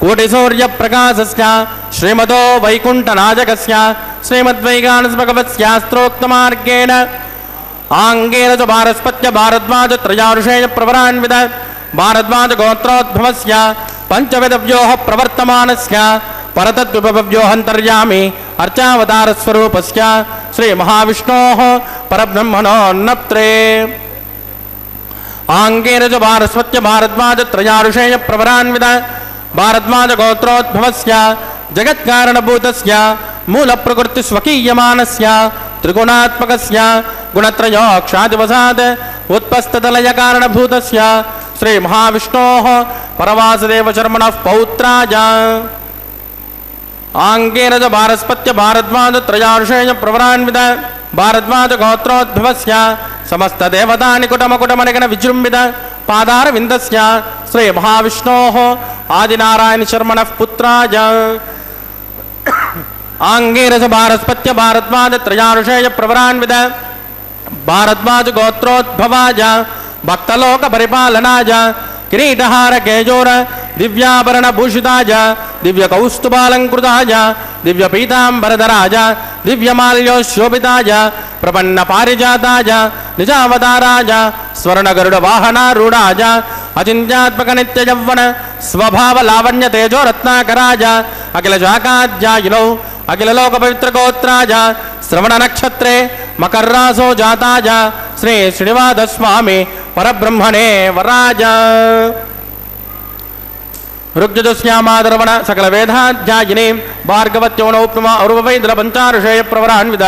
कोटिसूर्यप्रकाशस्य श्रीमतो वैकुण्ठनायकस्य श्रीमद्वैगानसभगवत्शास्त्रोक्तमार्गेण आङ्गेन च भारस्पत्य भारद्वाजत्रयाऋषेय प्रवरान्वित भारद्वाजगोत्रोद्भवस्य पञ्चविधव्योः प्रवर्तमानस्य परतद्विभव्योऽन्तर्यामि अर्चावतारस्वरूपस्य श्रीमहाविष्णोः परब्रह्मणोन्नप्त्रे आङ्गेन च भारस्पत्य भारद्वाजत्रयाऋषेय प्रवरान्वित भारद्वाजगोत्रोद्भवस्य जगत्कारणभूतस्य मूलप्रकृतिस्वकीयमानस्य त्रिगुणात्मकस्य गुणत्रयोक्षादिवसात् उत्पस्ततलयकारणभूतस्य श्रीमहाविष्णोः परवासुदेवशर्मणः पौत्राय आङ्गेन च भारस्पत्य भारद्वाजत्रयाऋषेय प्रवरान्वित भारद्वाजगोत्रोद्भवस्य समस्तदेवतानिकुटमकुटमनिगण विजृम्भित पादारविन्दस्य श्रीमहाविष्णोः आदिनारायणशर्मणः पुत्राय आङ्गेन च भारस्पत्य भारद्वाजत्रयाऋषेय प्रवरान्वित भारद्वाजगोत्रोद्भवाय भक्तलोकपरिपालनाय किरीटहारकेजोर दिव्याभरणभूषिताय दिव्यकौस्तुभालङ्कृताय दिव्यपीताम्बरधराय दिव्यमाल्योशोभिताय प्रपन्नपारिजाताय निजावताराय स्वर्णगरुडवाहनारूढाय अचिन्त्यात्मकनित्ययौवन स्वभावलावण्यतेजोरत्नाकराय अखिलशाखाध्यायिनौ अखिललोकपवित्रगोत्राय श्रवणनक्षत्रे मकर्रासो जाताय श्री श्रीनिवासस्वामी परब्रह्मणे वराय ऋग्यजुष्यामादरवण सकलवेदाध्यायिनी भार्गवत्योनौप्रमा और्ववैद्रपञ्चाऋषेय प्रवरान्वित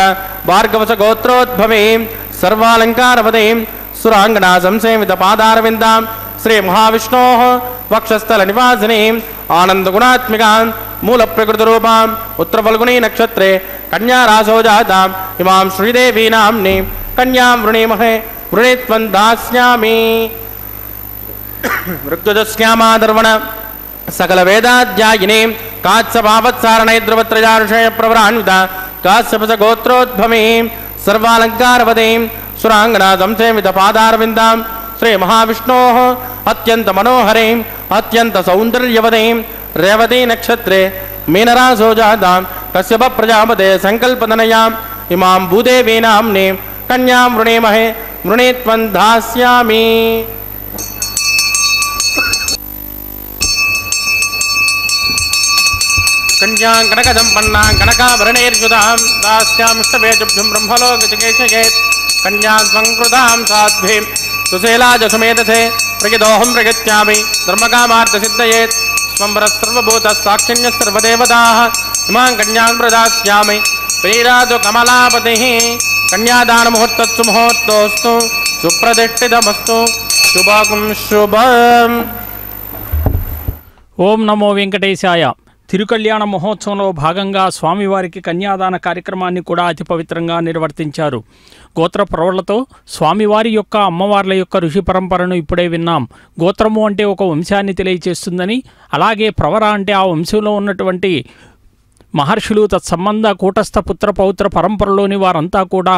भार्गवसगोत्रोद्भवीं सर्वालङ्कारवतीं सुराङ्गना संसेवित पादारविन्दां श्रीमहाविष्णोः वक्षस्थलनिवासिनीं आनन्दगुणात्मिकां मूलप्रकृतिरूपाम् उत्तरफल्गुनी नक्षत्रे कन्यारासौ जाताम् इमां श्रीदेवी नाम्नी कन्यां वृणीमहे वृणीत्वं दास्यामि। ऋग्यजुष्यामादर्वण सकलवेदाध्यायिनीं कात्सभावत्सारणैर्द्रवत्रजार्षय प्रवरान्विता काश्यपसगोत्रोद्भवीं सर्वालङ्कारवतीं सुराङ्गना संसेवितपादारविन्दां श्रीमहाविष्णोः अत्यन्तमनोहरीम् अत्यन्तसौन्दर्यवतीं रेवती नक्षत्रे मीनरासो जातां कश्यपप्रजापते सङ्कल्पतनयाम् इमां भूदेवी नाम्नीं कन्यां वृणीमहे वृणीत्वं दास्यामि। कन्यां कनकसम्पन्नां कनकाभरणैर्युतां दास्यामिष्टवेजुभ्यं ब्रह्मलोकचिकीर्षयेत् कन्यां संकृतां साध्वीं सुशीलाजसुमेधसे प्रगिदोऽहं प्रगच्छामि धर्मकामार्थसिद्धयेत् स्वम्बरस्सर्वभूतस्साक्षिण्यः सर्वदेवताः इमां कन्यां प्रदास्यामि। श्रीराधु कमलापतिः कन्यादानमुहूर्तत्सु मुहूर्तोऽस्तु सुप्रतिष्ठितमस्तु शुभं शुभम्। ఓం నమో వెంకటేశాయ. తిరుకళ్యాణ మహోత్సవంలో భాగంగా స్వామివారికి కన్యాదాన కార్యక్రమాన్ని కూడా అతి పవిత్రంగా నిర్వర్తించారు. గోత్ర ప్రవళ్లతో స్వామివారి యొక్క అమ్మవార్ల యొక్క ఋషి పరంపరను ఇప్పుడే విన్నాం. గోత్రము అంటే ఒక వంశాన్ని తెలియచేస్తుందని, అలాగే ప్రవర అంటే ఆ వంశంలో ఉన్నటువంటి మహర్షులు తత్సంబంధ కూటస్థ పుత్ర పౌత్ర పరంపరలోని వారంతా కూడా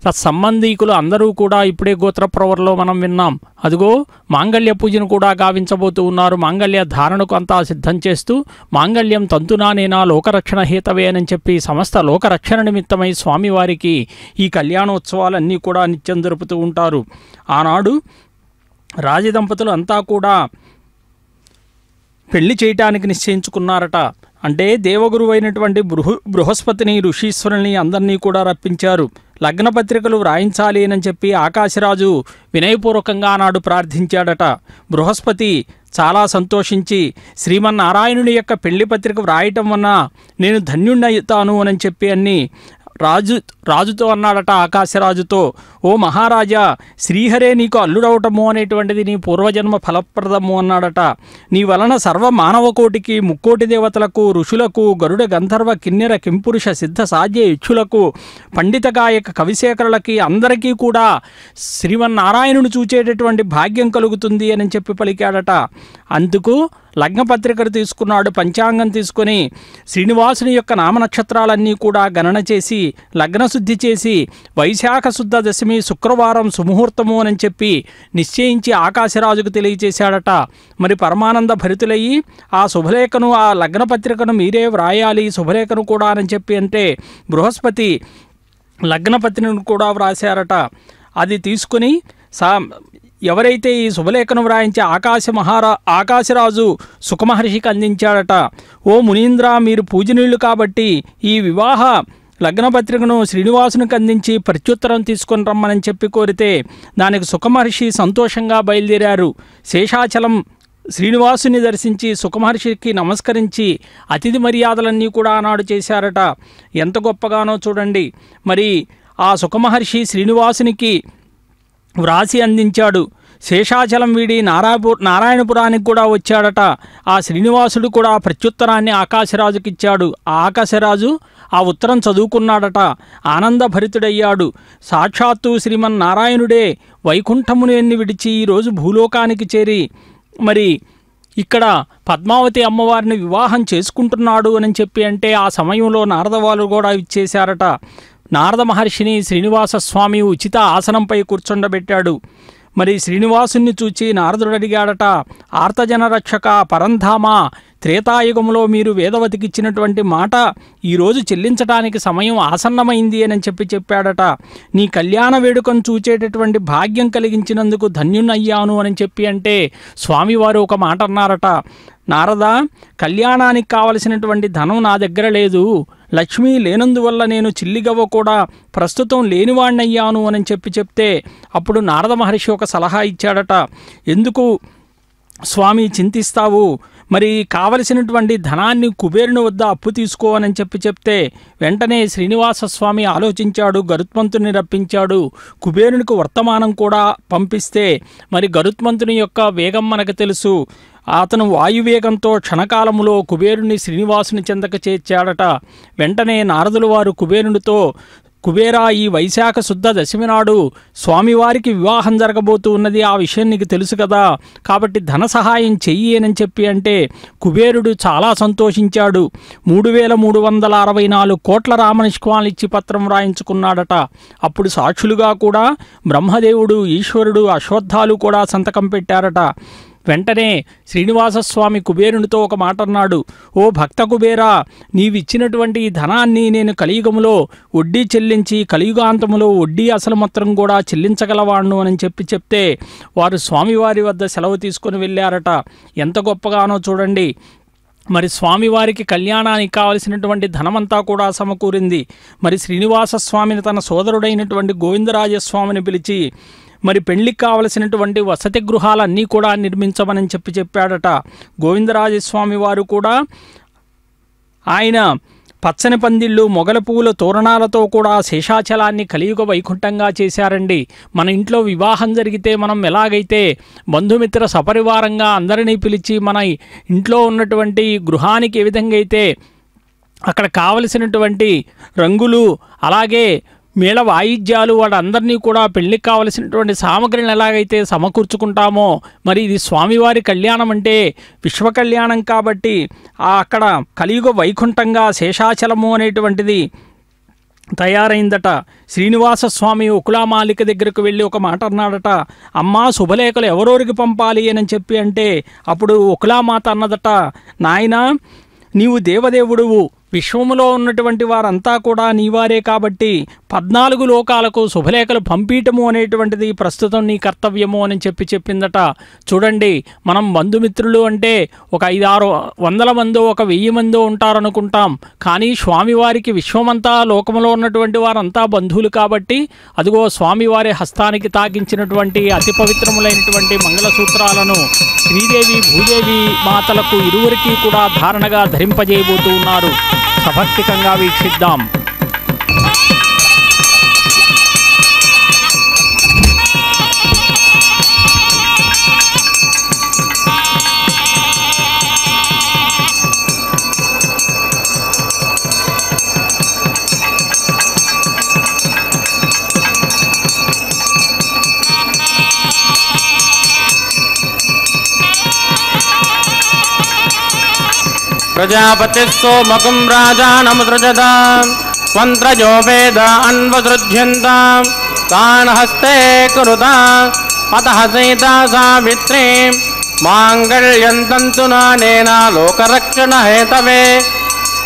తత్సంబంధీకులు అందరూ కూడా ఇప్పుడే గోత్ర ప్రవరలో మనం విన్నాం. అదిగో మాంగళ్య పూజను కూడా గావించబోతూ ఉన్నారు. మాంగళ్య ధారణకు అంతా సిద్ధం చేస్తూ మాంగళ్యం తంతునానేనా లోకరక్షణ హేతవే అని చెప్పి సమస్త లోకరక్షణ నిమిత్తమై స్వామివారికి ఈ కళ్యాణోత్సవాలన్నీ కూడా నిత్యం జరుపుతూ ఉంటారు. ఆనాడు రాజదంపతులు అంతా కూడా పెళ్లి చేయటానికి నిశ్చయించుకున్నారట. అంటే దేవగురువైనటువంటి బృహస్పతిని ఋషీశ్వరుని అందరినీ కూడా రప్పించారు. లగ్నపత్రికలు వ్రాయించాలి అని చెప్పి ఆకాశరాజు వినయపూర్వకంగా నాడు ప్రార్థించాడట. బృహస్పతి చాలా సంతోషించి శ్రీమన్నారాయణుని యొక్క పెళ్లి పత్రిక వ్రాయటం వల్ల నేను ధన్యుణ్ణవుతాను అని చెప్పి అన్ని రాజుతో అన్నాడట. ఆకాశరాజుతో, ఓ మహారాజా, శ్రీహరే నీకు అల్లుడవటము అనేటువంటిది నీ పూర్వజన్మ ఫలప్రదము అన్నాడట. నీ వలన సర్వ మానవకోటికి, ముక్కోటి దేవతలకు, ఋషులకు, గరుడ గంధర్వ కిన్నెర కింపురుష సిద్ధ సాధ్య యక్షులకు, పండిత గాయక కవిశేఖరులకి అందరికీ కూడా శ్రీమన్నారాయణుని చూచేటటువంటి భాగ్యం కలుగుతుంది అని చెప్పి పలికాడట. అందుకు లగ్నపత్రికలు తీసుకున్నాడు. పంచాంగం తీసుకొని శ్రీనివాసుని యొక్క నామనక్షత్రాలన్నీ కూడా గణన చేసి లగ్నశుద్ధి చేసి వైశాఖ శుద్ధ దశమి శుక్రవారం సుముహూర్తము అని చెప్పి నిశ్చయించి ఆకాశరాజుకు తెలియచేశాడట. మరి పరమానంద భరితులయ్యి ఆ శుభలేఖను, ఆ లగ్నపత్రికను మీరే వ్రాయాలి శుభలేఖను కూడా అని చెప్పి అంటే బృహస్పతి లగ్నపత్రికను కూడా వ్రాశారట. అది తీసుకుని ఎవరైతే ఈ శుభలేఖను వ్రాయించే ఆకాశరాజు సుఖమహర్షికి అందించాడట. ఓ మునీంద్ర, మీరు పూజనీయులు కాబట్టి ఈ వివాహ లగ్నపత్రికను శ్రీనివాసునికి అందించి ప్రత్యుత్తరం తీసుకొని రమ్మని చెప్పి కోరితే దానికి సుఖమహర్షి సంతోషంగా బయలుదేరారు. శేషాచలం శ్రీనివాసుని దర్శించి సుఖమహర్షికి నమస్కరించి అతిథి మర్యాదలన్నీ కూడా ఆనాడు చేశారట. ఎంత గొప్పగానో చూడండి. మరి ఆ సుఖమహర్షి శ్రీనివాసునికి వ్రాసి అందించాడు. శేషాచలం వీడి నారాయణపురానికి కూడా వచ్చాడట. ఆ శ్రీనివాసుడు కూడా ప్రత్యుత్తరాన్ని ఆకాశరాజుకిచ్చాడు. ఆ ఆకాశరాజు ఆ ఉత్తరం చదువుకున్నాడట. ఆనందభరితుడయ్యాడు. సాక్షాత్తు శ్రీమన్నారాయణుడే వైకుంఠముని విడిచి ఈరోజు భూలోకానికి చేరి మరి ఇక్కడ పద్మావతి అమ్మవారిని వివాహం చేసుకుంటున్నాడు అని చెప్పి అంటే ఆ సమయంలో నారదవాళ్ళు కూడా ఇచ్చేశారట. నారద మహర్షిని శ్రీనివాస స్వామి ఉచిత ఆసనంపై కూర్చుండబెట్టాడు. మరి శ్రీనివాసుని చూచి నారదుడు అడిగాడట, ఆర్తజన రక్షక పరంధామ, త్రేతాయుగంలో మీరు వేదవతికి ఇచ్చినటువంటి మాట ఈరోజు చెల్లించడానికి సమయం ఆసన్నమైంది అని చెప్పాడట. నీ కళ్యాణ వేడుకను చూచేటటువంటి భాగ్యం కలిగించినందుకు ధన్యున్నయ్యాను అని చెప్పి అంటే స్వామివారు ఒక మాట అన్నారట. నారద, కళ్యాణానికి కావలసినటువంటి ధనం నా దగ్గర లేదు, లక్ష్మి లేనందువల్ల నేను చిల్లిగవ్వ కూడా ప్రస్తుతం లేనివాణ్ణయ్యాను అని చెప్తే అప్పుడు నారద మహర్షి ఒక సలహా ఇచ్చాడట. ఎందుకు స్వామి చింతిస్తావు? మరి కావలసినటువంటి ధనాన్ని కుబేరుని వద్ద అప్పు తీసుకోవని చెప్తే వెంటనే శ్రీనివాస స్వామి ఆలోచించాడు, గరుత్మంతుని రప్పించాడు. కుబేరునికి వర్తమానం కూడా పంపిస్తే మరి గరుత్మంతుని యొక్క వేగం మనకు తెలుసు. అతను వాయువేగంతో క్షణకాలములో కుబేరుని శ్రీనివాసుని చెంతకు చేర్చాడట. వెంటనే నారదుల వారు కుబేరునితో, కుబేరా, ఈ వైశాఖ శుద్ధ దశమి నాడు స్వామివారికి వివాహం జరగబోతూ ఉన్నది, ఆ విషయం నీకు తెలుసు కదా, కాబట్టి ధన సహాయం చెయ్యి అని చెప్పి అంటే కుబేరుడు చాలా సంతోషించాడు. 3364 కోట్ల రామనిష్కాలు ఇచ్చి పత్రం రాయించుకున్నాడట. అప్పుడు సాక్షులుగా కూడా బ్రహ్మదేవుడు, ఈశ్వరుడు, అశ్వత్థాలు కూడా సంతకం పెట్టారట. వెంటనే శ్రీనివాసస్వామి కుబేరునితో ఒక మాట అన్నాడు, ఓ భక్త కుబేరా, నీవిచ్చినటువంటి ఈ ధనాన్ని నేను కలియుగములో వడ్డీ చెల్లించి కలియుగాంతములో వడ్డీ అసలు మొత్తం కూడా చెల్లించగలవాణ్ణు అని చెప్తే వారు స్వామివారి వద్ద సెలవు తీసుకొని వెళ్ళారట. ఎంత గొప్పగానో చూడండి. మరి స్వామివారికి కళ్యాణానికి కావలసినటువంటి ధనమంతా కూడా సమకూరింది. మరి శ్రీనివాస స్వామిని తన సోదరుడైనటువంటి గోవిందరాజస్వామిని పిలిచి మరి పెళ్లికి కావలసినటువంటి వసతి గృహాలన్నీ కూడా నిర్మించమని చెప్పాడట. గోవిందరాజస్వామి వారు కూడా ఆయన పచ్చని పందిళ్ళు, మొగల పువ్వుల తోరణాలతో కూడా శేషాచలాన్ని కలియుగ వైకుంఠంగా చేశారండి. మన ఇంట్లో వివాహం జరిగితే మనం ఎలాగైతే బంధుమిత్ర సపరివారంగా అందరినీ పిలిచి మన ఇంట్లో ఉన్నటువంటి గృహానికి ఏ విధంగా అయితే అక్కడ కావలసినటువంటి రంగులు, అలాగే మేళ వాయిద్యాలు, వాళ్ళందరినీ కూడా పెళ్లికి కావలసినటువంటి సామగ్రిని ఎలాగైతే సమకూర్చుకుంటామో, మరి ఇది స్వామివారి కళ్యాణం అంటే విశ్వ కళ్యాణం కాబట్టి అక్కడ కలియుగ వైకుంఠంగా శేషాచలము అనేటువంటిది తయారైందట. శ్రీనివాస స్వామి ఉకులామాలిక దగ్గరకు వెళ్ళి ఒక మాట అన్నాడట, అమ్మా శుభలేఖలు ఎవరోరికి పంపాలి అని చెప్పి అంటే అప్పుడు ఉకులామాత అన్నదట, నాయనా నీవు దేవదేవుడువు, విశ్వములో ఉన్నటువంటి వారంతా కూడా నీవారే కాబట్టి 14 లోకాలకు శుభలేఖలు పంపీయటము అనేటువంటిది ప్రస్తుతం నీ కర్తవ్యము అని చెప్పిందట. చూడండి, మనం బంధుమిత్రులు అంటే ఒక 500-600 మందో 1000 మందో ఉంటారనుకుంటాం. కానీ స్వామివారికి విశ్వమంతా లోకంలో ఉన్నటువంటి వారంతా బంధువులు కాబట్టి అదిగో స్వామివారి హస్తానికి తాకించినటువంటి అతి పవిత్రములైనటువంటి మంగళసూత్రాలను శ్రీదేవి భూదేవి మాతలకు ఇరువురికి కూడా ధారణగా ధరింపజేయబోతూ ఉన్నారు. సభక్తికంగా వీక్షిద్దాం. प्रजापतिः सोमकं राजानमुसृजतां स्वन्त्रजो वेद अन्वसृज्यन्तां तान् हस्ते कुरुताम् अतः सीता सावित्रीं माङ्गल्यं तन्तुनानेन लोकरक्षणहेतवे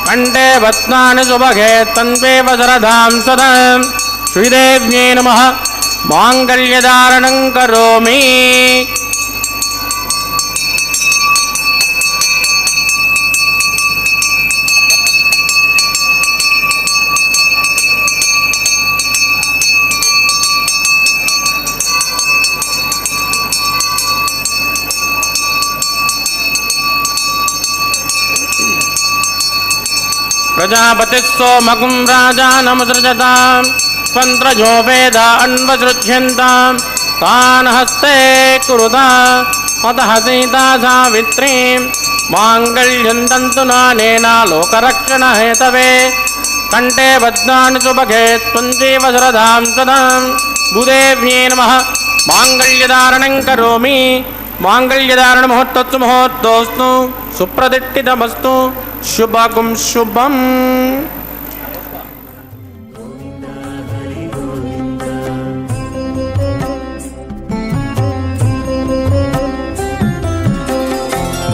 कण्ठे भस्मानि सुभगे तन्वेव शरदां सदां श्रीदेव्यै नमः माङ्गल्यधारणं करोमि. प्रजापतिः सोमकं राजानमुसृजतां स्वन्त्रजो वेद अन्वसृज्यन्तां तान् हस्ते कुरुताम् अतः सीता सावित्रीं माङ्गल्यं तन्तुनानेन लोकरक्षणहेतवे कण्ठे भद्राणि सुभगे त्वन्तीव शरदां सदां भूदेव्यै नमः माङ्गल्यधारणं करोमि. माङ्गल्यधारण मुहूर्तोऽस्तु मुहूर्तोऽस्तु सुप्रतिष्ठितमस्तु शुभं शुभम्.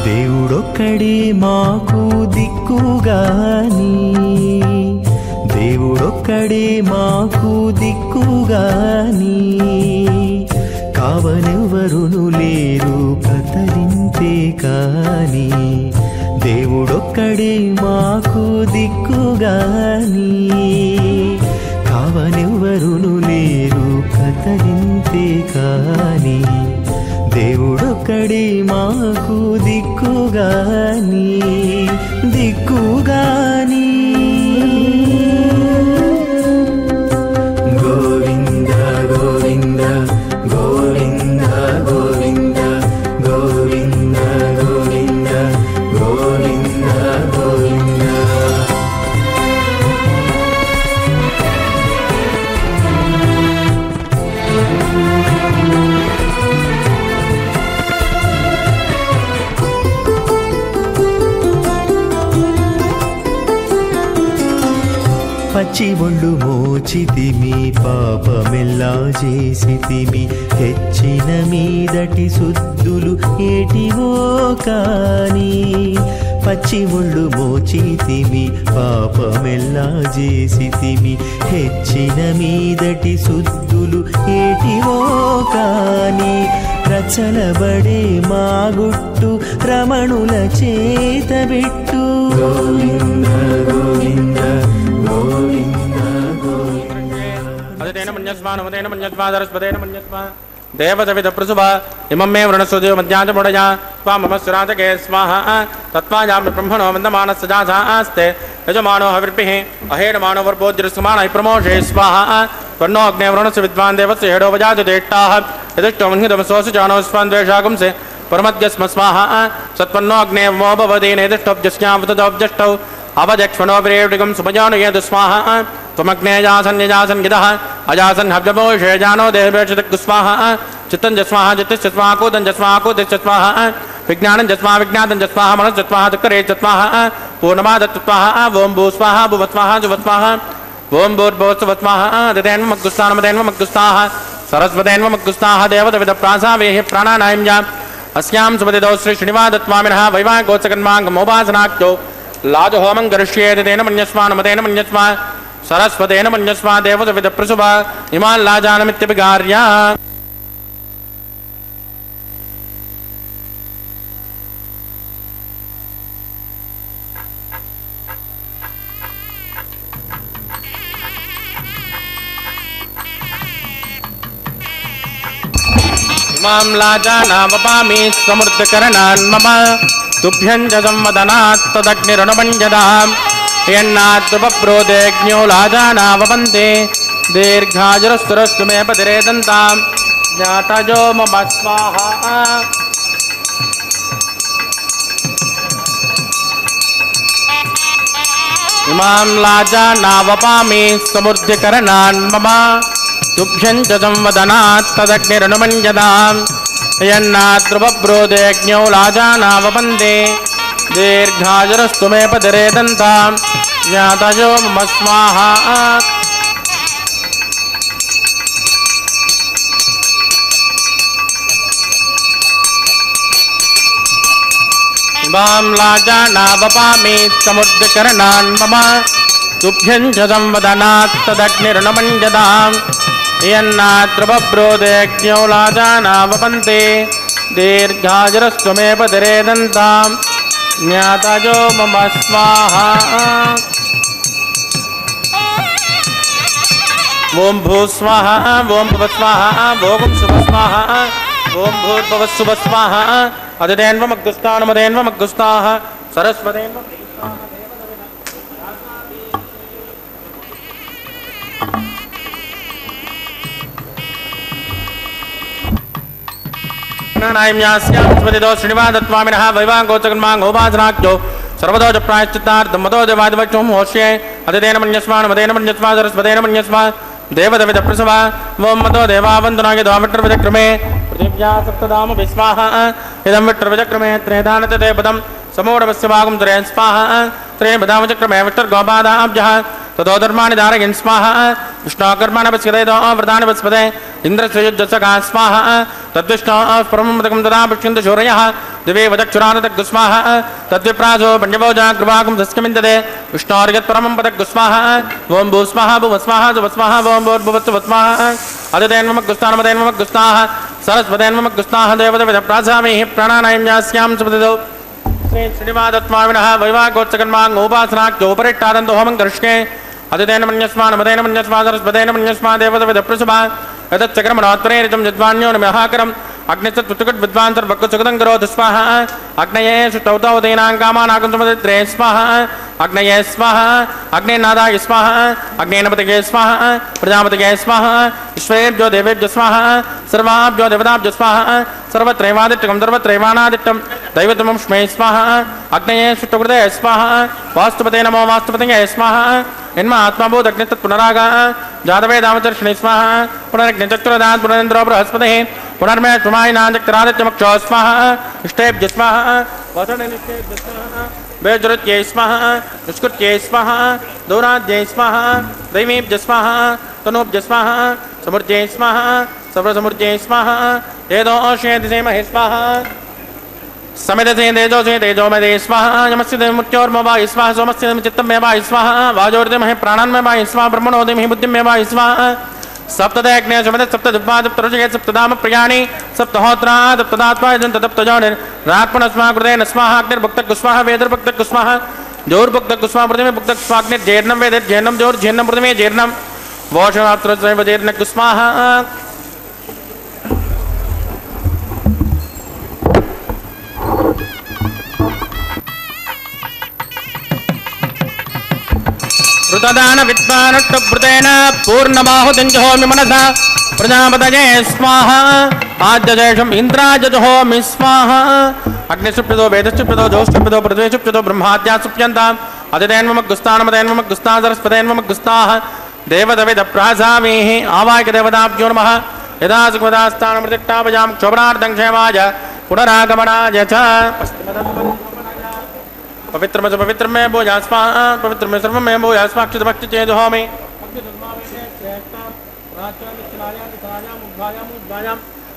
దేవుడొక్కడే మాకు దిక్కుగాని, దేవుడొక్కడే మాకు దిక్కుగాని, కావనెవరును లేరు కతలింతే కాని, దేవుడొక్కడే మాకు దిక్కుగాని, కావనెవరును లేరు కతలింతే కాని, దేవుడొక్కడే మాకు దిక్కుగాని దిక్కుగాని గోవింద గోవింద గోవింద గోవింద గోవింద గోవింద గోవింద గోవింద పచ్చి ఒళ్ళు మోచితిమి పాపమెల్లా చేసితిమి తెచ్చిన మీదటి శుద్ధులు ఏటివో కాని పచ్చి ఒళ్ళు మోచితిమి పాపమెల్లా చేసితిమి తెచ్చిన మీదటి శుద్ధులు ఏటివో కాని రచలబడే మా గుట్టు రమణుల చేతబెట్టు గోవింద గోవింద అదితేన మన్యస్మా నమతేన మన్యస్మా సరస్వతేన మన్యస్మా దేవతవిద ప్రసుభ ఇమం మే వృణస్వదేవ మధ్యాజముడయా స్వామమస్సురాజకే స్వాహ తత్వాయామి బ్రహ్మణో వందమానస్య జాసాస్తే యజమానో హవిర్భిః అహేడమానో వర్భోజ్యస్మాన ప్రమోషే స్వాహ త్వన్నో అగ్నే వృణస్య విద్వాన్ దేవస్య హేడో వజాజతేష్టాః యదిష్టో మన్హితమసోసి జానో స్వాన్ ద్వేషాగుంసే పరమద్యస్మ స్వాహ సత్వన్నో అగ్నే వో భవదేనేదిష్టోబ్జస్యావతదోబ్జష్టౌ అవజక్ష్మణో విరేవృగం సుభజానుయేదు స్వాహ త్వమగ్నేయాసన్యజాసన్ గిదః అజాసన్ హవ్యమోషేజానో దేహేషతకు స్వాహ చిత్తం జస్వాహ చిత్తస్య స్వాహ కూతం జస్వాహ కూతస్య స్వాహ విజ్ఞానం జస్వాహ విజ్ఞాతం జస్వాహ మనస్ జస్వాహ దుఃఖరే జస్వాహ పూర్ణమాదత్ స్వాహ ఓం భూ స్వాహ భువస్వాహ జువస్వాహ ఓం భూర్భువస్వాహ దదేన్వమగ్గుస్థానమదేన్వమగ్గుస్థాః సరస్వదేన్వమగ్గుస్థాః దేవతవిద ప్రాసావేః ప్రాణానాయం अस्यां सुपतिदौ श्री श्रीनिवादत्वामिनः वैवाहिकोत्सकन्माङ्गमोपासनाख्यो लाजहोमं करिष्येत् तेन मन्यस्मा नमतेन मन्यस्मा सरस्वतेन मन्यस्मा देवतविदप्रसुभा इमान् लाजानमित्यभिगार्य इमां लाजानावपामि समृद्धकरणान् मम तुभ्यं च संवदनात् तदग्निरनुमञ्जदाम् यन्नाद्रुपप्रोदेज्ञो लाजानावपन्ते दीर्घाजुरस्तुरस्तु मे पतिरेदन्तां ज्ञातजो मम स्वाहा इमां लाजानावपामि समृद्धकरणान् मम तुभ्यं च संवदनात् तदग्निरनुमञ्जदाम् यन्नाद्रुपप्रोदेज्ञो लाजानावपन्ते दीर्घाजुरस्तु मे पतिरेदन्तां ज्ञातजो मम स्वाहा इमां लाजानावपामि समुद्रकरणान् मम तुभ्यं च संवदनात् तदग्निरनुमञ्जदाम् यन्नाद्रुपप्रोदेज्ञो लाजानावपन्ते दीर्घाजुरस्तु मे पतिरेदन्तां ज्ञातजो मम स्वाहा ओं भूस्वाहा ओं भुवस्वाहा ओं सुभस्वाहा ओं भूर्भुवस्सुभस्वाहा अदितेन्वमग्गुस्तानमदेन्वमग्गुस्ताः सरस्वतेन्व श्रीनिवादत्वामिनः वैवाहिकोत्सकन्माङ्गोपासनाख्यो सर्वतो च प्रायश्चित्तार्थं मतो देवादिवक्षं होष्ये अदितेन मन्यस्मा नमतेन मन्यस्मा सरस्वतेन मन्यस्मा देवतविदप्रसवा वों मतो देवावन्दनाय द्वाविट्रविचक्रमे पृथिव्या सप्तधाम विस्वाहा इदं विट्रविचक्रमे त्रेधानते पदं समूढमस्य भागं त्रयं स्वाहा त्रेपदामचक्रमे विष्टर्गोपादाब्जः ततो धर्माणि धारयन् स्वाहा विष्णोकर्माणि पश्यते व्रतानि पस्पते इन्द्रस्ययुज्जसका स्वाहा तद्विष्णो परममृतकं तदा पश्यन्तु शौर्यः दिवे वचक्षुरानतग्गु स्वाहा तद्विप्रासो पञ्चभोजा कृपाकं सस्यमिन्दते विष्णोर्यत्परमं पदग्गु स्वाहा ओं भूस्वाहा भुवस्वाहा सुवस्वाहा ओं भूर्भुवस्सुवस्वाहा अदितेन्वमग्गुस्तानमदेन्वमग्गुस्ताः सरस्वतेन्वमग्गुस्ताः देवतविदप्रासामेः प्राणानायं यास्यां सुपतिदौ श्रीनिवादत्वामिनः वैवाहिकोत्सकन्माङ्गोपासनाख्योपरिष्टादन्तो होमं करिष्ये अदितेन मन्यस्मा नमतेन मन्यस्मा सरस्वतेन मन्यस्मा देवतविदप्रसुभा यतच्चक्रमणोत्तरेरितं यद्वान्यो नमहाकरं अग्निश्चुटुकट विद्वांतर भक्तुगतं करोतु स्वाहा अग्नये सुतौतौ देनां कामानाकुंसमदित्रे स्वाहा अग्नये स्वाहा अग्नेनादाय स्वाहा अग्नेनपतये स्वाहा प्रजापतये स्वाहा ईश्वरेभ्यो देवेभ्यो स्वाहा सर्वाभ्यो देवताभ्यो स्वाहा सर्वत्रैवादित्यं सर्वत्रैवानादित्यं दैवतमं स्मै स्वाहा अग्नये सुतुकृते स्वाहा वास्तुपते नमो वास्तुपतये स्वाहा इन्म आत्माभूत अग्नितत् पुनरागा जातवे दामचर्षणे स्वाहा पुनरग्निचक्रुदात् पुनरेन्द्रो बृहस्पतिः पुनर्मे सुमायिनादित्यरादित्यमक्षो स्वाहा इष्टेभ्य स्वाहा वसुनिष्ठेभ्य स्वाहा वेजुरुत्यै स्वाहा निष्कृत्यै स्वाहा दौराद्यै स्वाहा दैवीभ्य स्वाहा तनूभ्य स्वाहा समृद्ध्यै स्वाहा सर्वसमृद्ध्यै स्वाहा तेजोषेधिमहे स्वाहा समिधसे तेजोसे तेजोमदे स्वाहा नमस्य देवमुत्योर्मवाय स्वाहा सोमस्य चित्तमेवाय स्वाहा वाजोर्देमहे प्राणान्मेवाय स्वाहा ब्रह्मणोदेमहि बुद्धिमेवाय स्वाहा सप्तदग्ने समित सप्तदिव्याद सप्तरुषये सप्तधाम प्रियाणि सप्तहोत्रा सप्तदात्मा तदप्तजोनिर् रात्मनस्मा कृतेन स्वाहा अग्निर्भुक्तः स्वाहा वेदर्भुक्तः स्वाहा जोर्भुक्तः स्वाहा प्रतिमे भुक्तः स्वाग्निर्जेर्णं वेदिर्जेर्णं जोर्जेर्णं प्रतिमे जेर्णं वोषमात्रस्वैव जेर्णः स्वाहा ऋतदान विद्वानुष्टभृतेन पूर्णबाहुतिञ्जहोमि मनसा प्रजापतये स्वाहा आद्यशेषम् इन्द्राजहोमि स्वाहा अग्निसुप्यतो वेदसुप्यतो जोष्टुप्यतो पृथ्वीसुप्यतो ब्रह्माद्या सुप्यन्ताम् अदितेन्मग्गुस्तानमदेन्मग्गुस्ता सरस्वतेन्मग्गुस्ताः देवदविदप्रासामीः आवायकदेवताभ्यो नमः यदा सुखदास्तानमृतिक्तापजां क्षोभनार्थं क्षेमाय पुनरागमनाय च पवित्र में पवित्र में भोजा स्वाहा पवित्र में सर्व में भोजा स्वाक्षित भक्ति चेदो में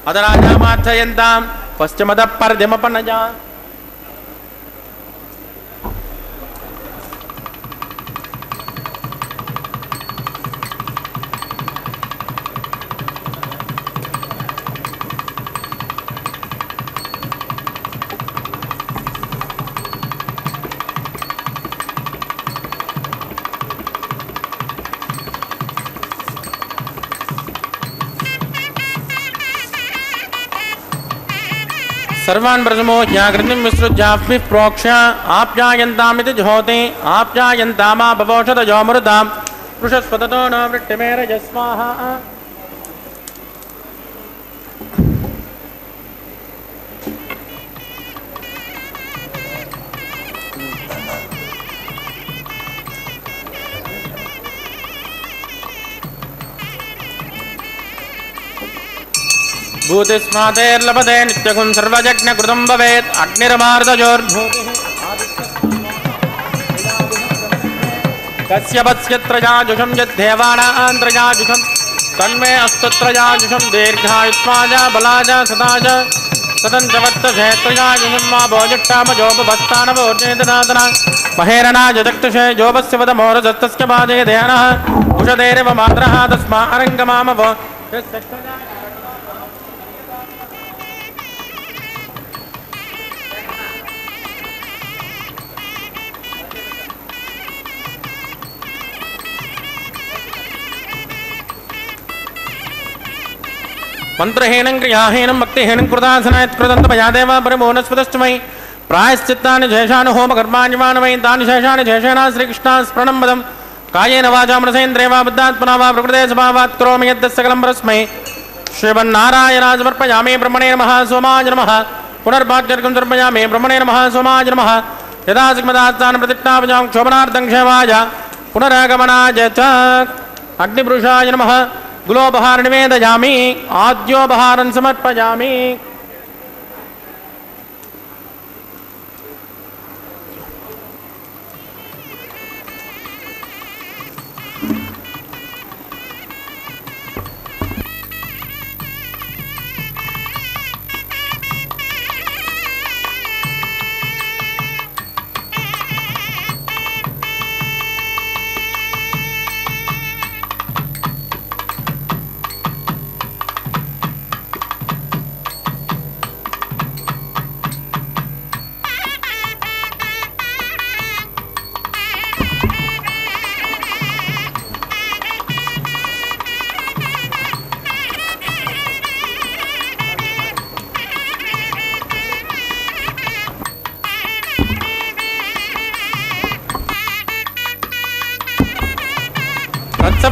अदराजामार्थयन्तां पश्चिमदः परदिमपनजा सर्वान् प्रथमो ज्ञाकृतिं विसृज्यापि प्रोक्ष्य आप्यायन्तामिति ज्योति आप्यायन्तामा बवौषधजोमृतां पृषस्पततो न वृष्टिमेरजस्वाहा भूतिस्मातेर्लभते नित्यगुं सर्वजज्ञकृतं भवेत् अग्निर्मार्दजोर्भूतिः कस्य वत्स्यत्रजाजुषं यद्धेवानान्त्रजाजुषं तन्मे अस्तुत्रजाजुषं दीर्घायुष्माज बलाज सदाज सदन्तवत्तशेत्रजाजुषं मा भोजिट्टामजोपभस्तानवोर्जेतनातना महेरणाजदक्षुषे जोपस्य वदमोरजस्तस्य पादे ध्यानः कुशदेरेव मातरः तस्मा अरङ्गमामव मंत्रहीनं क्रियाहीनं भक्तिहीनं कृतासनायत्कृतन्तमया देव परिमोनस्पतश्चमयि प्रायश्चित्तानि शेषानि होमकर्माण्यमानमयि तानि शेषानि शेषेण श्रीकृष्णास्मरणं वदं कायेन वाचा मनसेन्द्रिय वा बुद्धात्मना वा प्रकृते स्वभावात् करोमि यद्दस्सकलं परस्मै श्रीमन्नारायणाय समर्पयामि ब्रह्मणे नमः सोमाय नमः पुनर्भाग्यर्घं समर्पयामि ब्रह्मणे नमः सोमाय नमः यदा सिग्मदास्तानं प्रतिष्ठापजां क्षोभनार्थं क्षेमाय पुनरागमनाय च अग्निपुरुषाय नमः गुलोपहार निवेदयामि आद्योपहारं समर्पयामि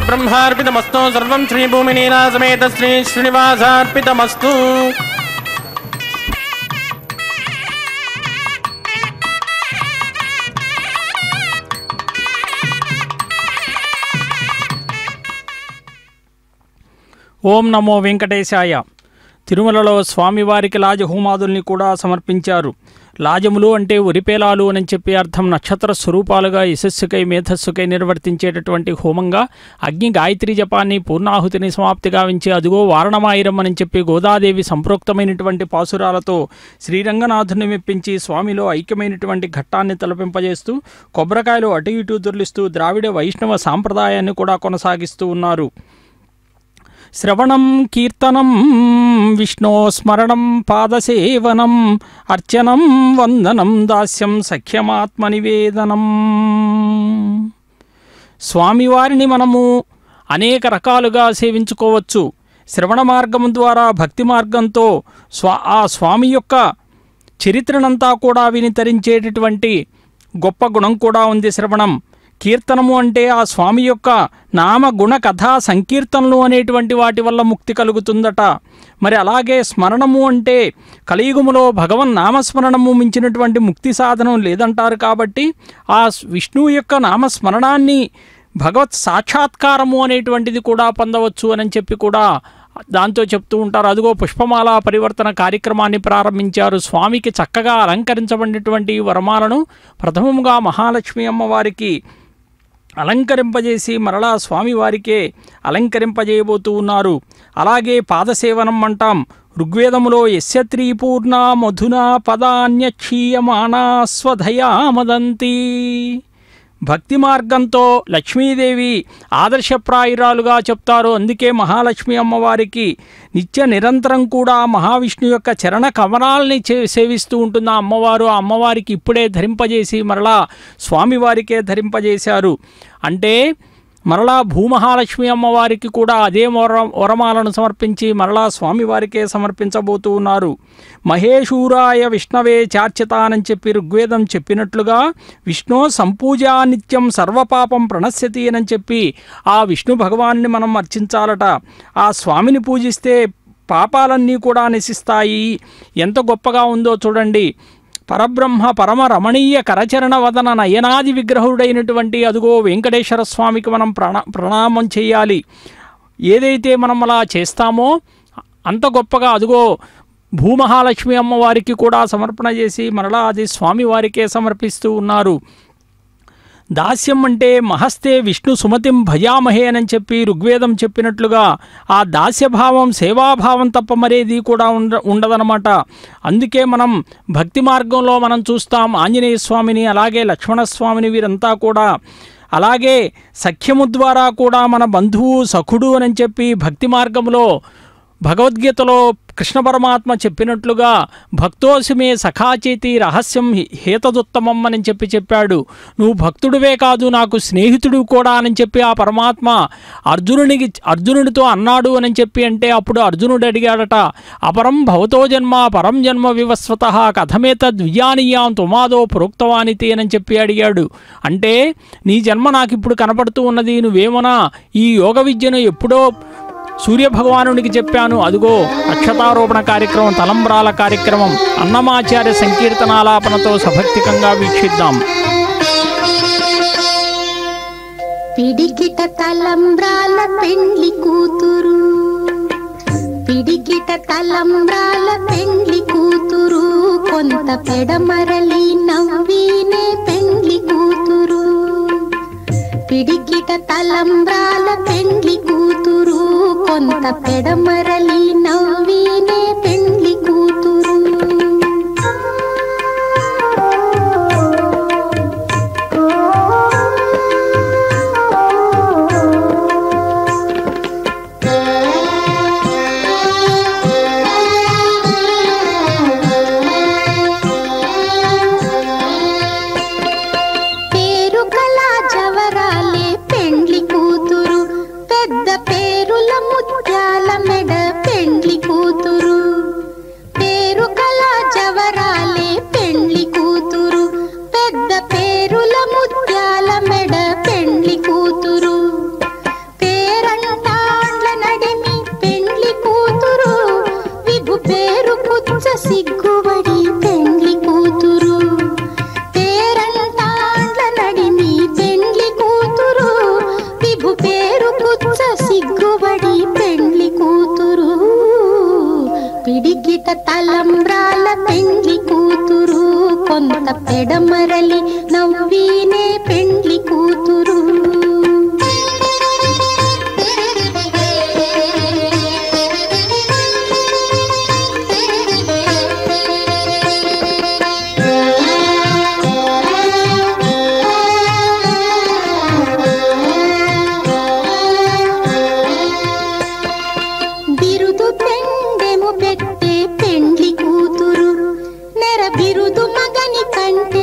బ్రహ్మార్పితమస్తు. సర్వం శ్రీ భూమినీలా సమేత శ్రీ శ్రీనివాసార్పితమస్తు. ఓం నమో వెంకటేశాయ. తిరుమలలో స్వామివారికి లాజహోమాదుల్ని కూడా సమర్పించారు. లాజములు అంటే ఉరిపేలాలు అని చెప్పి అర్థం. నక్షత్ర స్వరూపాలుగా యశస్సుకై మేధస్సుకై నిర్వర్తించేటటువంటి హోమంగా అగ్ని గాయత్రి జపాన్ని పూర్ణాహుతిని సమాప్తిగా ఉంచి అదుగో వారణమాయిరం అని చెప్పి గోదాదేవి సంప్రోక్తమైనటువంటి పాసురాలతో శ్రీరంగనాథుని మెప్పించి స్వామిలో ఐక్యమైనటువంటి ఘట్టాన్ని తలపింపజేస్తూ కొబ్బరికాయలు అటు ఇటు దొర్లిస్తూ ద్రావిడ వైష్ణవ సాంప్రదాయాన్ని కూడా కొనసాగిస్తూ ఉన్నారు. శ్రవణం కీర్తనం విష్ణో స్మరణం పాదసేవనం అర్చనం వందనం దాస్యం సఖ్యమాత్మనివేదనం. స్వామివారిని మనము అనేక రకాలుగా సేవించుకోవచ్చు. శ్రవణ మార్గం ద్వారా భక్తి మార్గంతో ఆ స్వామి యొక్క చరిత్రనంతా కూడా వినితరించేటటువంటి గొప్ప గుణం కూడా ఉంది శ్రవణం. కీర్తనము అంటే ఆ స్వామి యొక్క నామ గుణ కథా సంకీర్తనలు అనేటువంటి వాటి వల్ల ముక్తి కలుగుతుందట. మరి అలాగే స్మరణము అంటే కలియుగములో భగవన్ నామస్మరణము మించినటువంటి ముక్తి సాధనం లేదంటారు. కాబట్టి ఆ విష్ణువు యొక్క నామస్మరణాన్ని భగవత్ సాక్షాత్కారము అనేటువంటిది కూడా పొందవచ్చు అని చెప్పి కూడా దాంతో చెప్తూ ఉంటారు. అదిగో పుష్పమాల పరివర్తన కార్యక్రమాన్ని ప్రారంభించారు. స్వామికి చక్కగా అలంకరించబడినటువంటి వరమాలను ప్రథమముగా మహాలక్ష్మి అమ్మవారికి అలంకరింపజేసి మరలా స్వామివారికే అలంకరింపజేయబోతూ ఉన్నారు. అలాగే పాదసేవనం అంటాం. ఋగ్వేదములో యస్య త్రీపూర్ణ మధునా పదాన్యక్షీయమానా స్వధయామదంతి. భక్తి మార్గంతో లక్ష్మీదేవి ఆదర్శప్రాయురాలుగా చెప్తారు. అందుకే మహాలక్ష్మి అమ్మవారికి నిత్య నిరంతరం కూడా మహావిష్ణు యొక్క చరణ కమలాల్ని సేవిస్తూ ఉంటుంది ఆ అమ్మవారు. ఆ అమ్మవారికి ఇప్పుడే ధరింపజేసి మరలా స్వామివారికే ధరింపజేశారు. అంటే మరలా భూమహాలక్ష్మి అమ్మవారికి కూడా అదే వరమాలను సమర్పించి మరలా స్వామివారికే సమర్పించబోతూ ఉన్నారు. మహేశూరాయ విష్ణవే చార్చితానని చెప్పి ఋగ్వేదం చెప్పినట్లుగా విష్ణు సంపూజా నిత్యం సర్వపాపం ప్రణశ్యతి అని చెప్పి ఆ విష్ణు భగవాన్ని మనం అర్చించాలట. ఆ స్వామిని పూజిస్తే పాపాలన్నీ కూడా నశిస్తాయి. ఎంత గొప్పగా ఉందో చూడండి. పరబ్రహ్మ పరమ రమణీయ కరచరణ వదన నయనాది విగ్రహుడైనటువంటి అదుగో వెంకటేశ్వర స్వామికి మనం ప్రణామం చేయాలి. ఏదైతే మనం అలా చేస్తామో అంత గొప్పగా అదుగో భూమహాలక్ష్మి అమ్మవారికి కూడా సమర్పణ చేసి మరలా అది స్వామివారికే సమర్పిస్తూ ఉన్నారు. దాస్యం అంటే మహస్తే విష్ణు సుమతిం భజామహే అని చెప్పి ఋగ్వేదం చెప్పినట్లుగా ఆ దాస్యభావం సేవాభావం తప్ప మరేది కూడా ఉండదనమాట. అందుకే మనం భక్తి మార్గంలో మనం చూస్తాం ఆంజనేయ స్వామిని, అలాగే లక్ష్మణస్వామిని, వీరంతా కూడా. అలాగే సఖ్యము ద్వారా కూడా మన బంధువు సఖుడు అని చెప్పి భక్తి మార్గంలో భగవద్గీతలో కృష్ణ పరమాత్మ చెప్పినట్లుగా భక్తోసిమే సఖాచేతి రహస్యం హేతదుత్తమం అని చెప్పాడు. నువ్వు భక్తుడివే కాదు నాకు స్నేహితుడు కూడా అని చెప్పి ఆ పరమాత్మ అర్జునుడితో అన్నాడు అని చెప్పి అంటే అప్పుడు అర్జునుడు అడిగాడట, అపరం భవతో జన్మ పరం జన్మ వివస్వత కథమేతద్విజానీయాం తుమాదో ప్రోక్తవానితి అని చెప్పి అడిగాడు. అంటే నీ జన్మ నాకు ఇప్పుడు కనపడుతూ ఉన్నది, నువ్వేమన్నా ఈ యోగ విద్యను ఎప్పుడో సూర్యభగవానుడికి చెప్పాను. అదుగో అక్షతారోపణ కార్యక్రమం, తలంబ్రాల కార్యక్రమం అన్నమాచార్య సంకీర్తనాలాపనతో సభక్తికంగా వీక్షిద్దాం. పిడికిట తలంబ్రాల పెండ్లి కూతురు, పిడికిట తలంబ్రాల పెండ్లి కూతురు, కొంత పెడమరలి నవ్వినే పెండ్లి కూతురు. పిడికిట తలంబ్రాల పెండ్లి కూతురు, కొంత పెడమరలి నవ్వినే పెండ్లి కూతురు. ముత్యాల మెడ పెండ్లి కూతురు. కొంత పెడమరలి నవ్వీనే పెండ్లి కూతురు. బిరుదు పెండెము పెట్టే పెండ్లి కూతురు, నెర బిరుదు మగని కంటే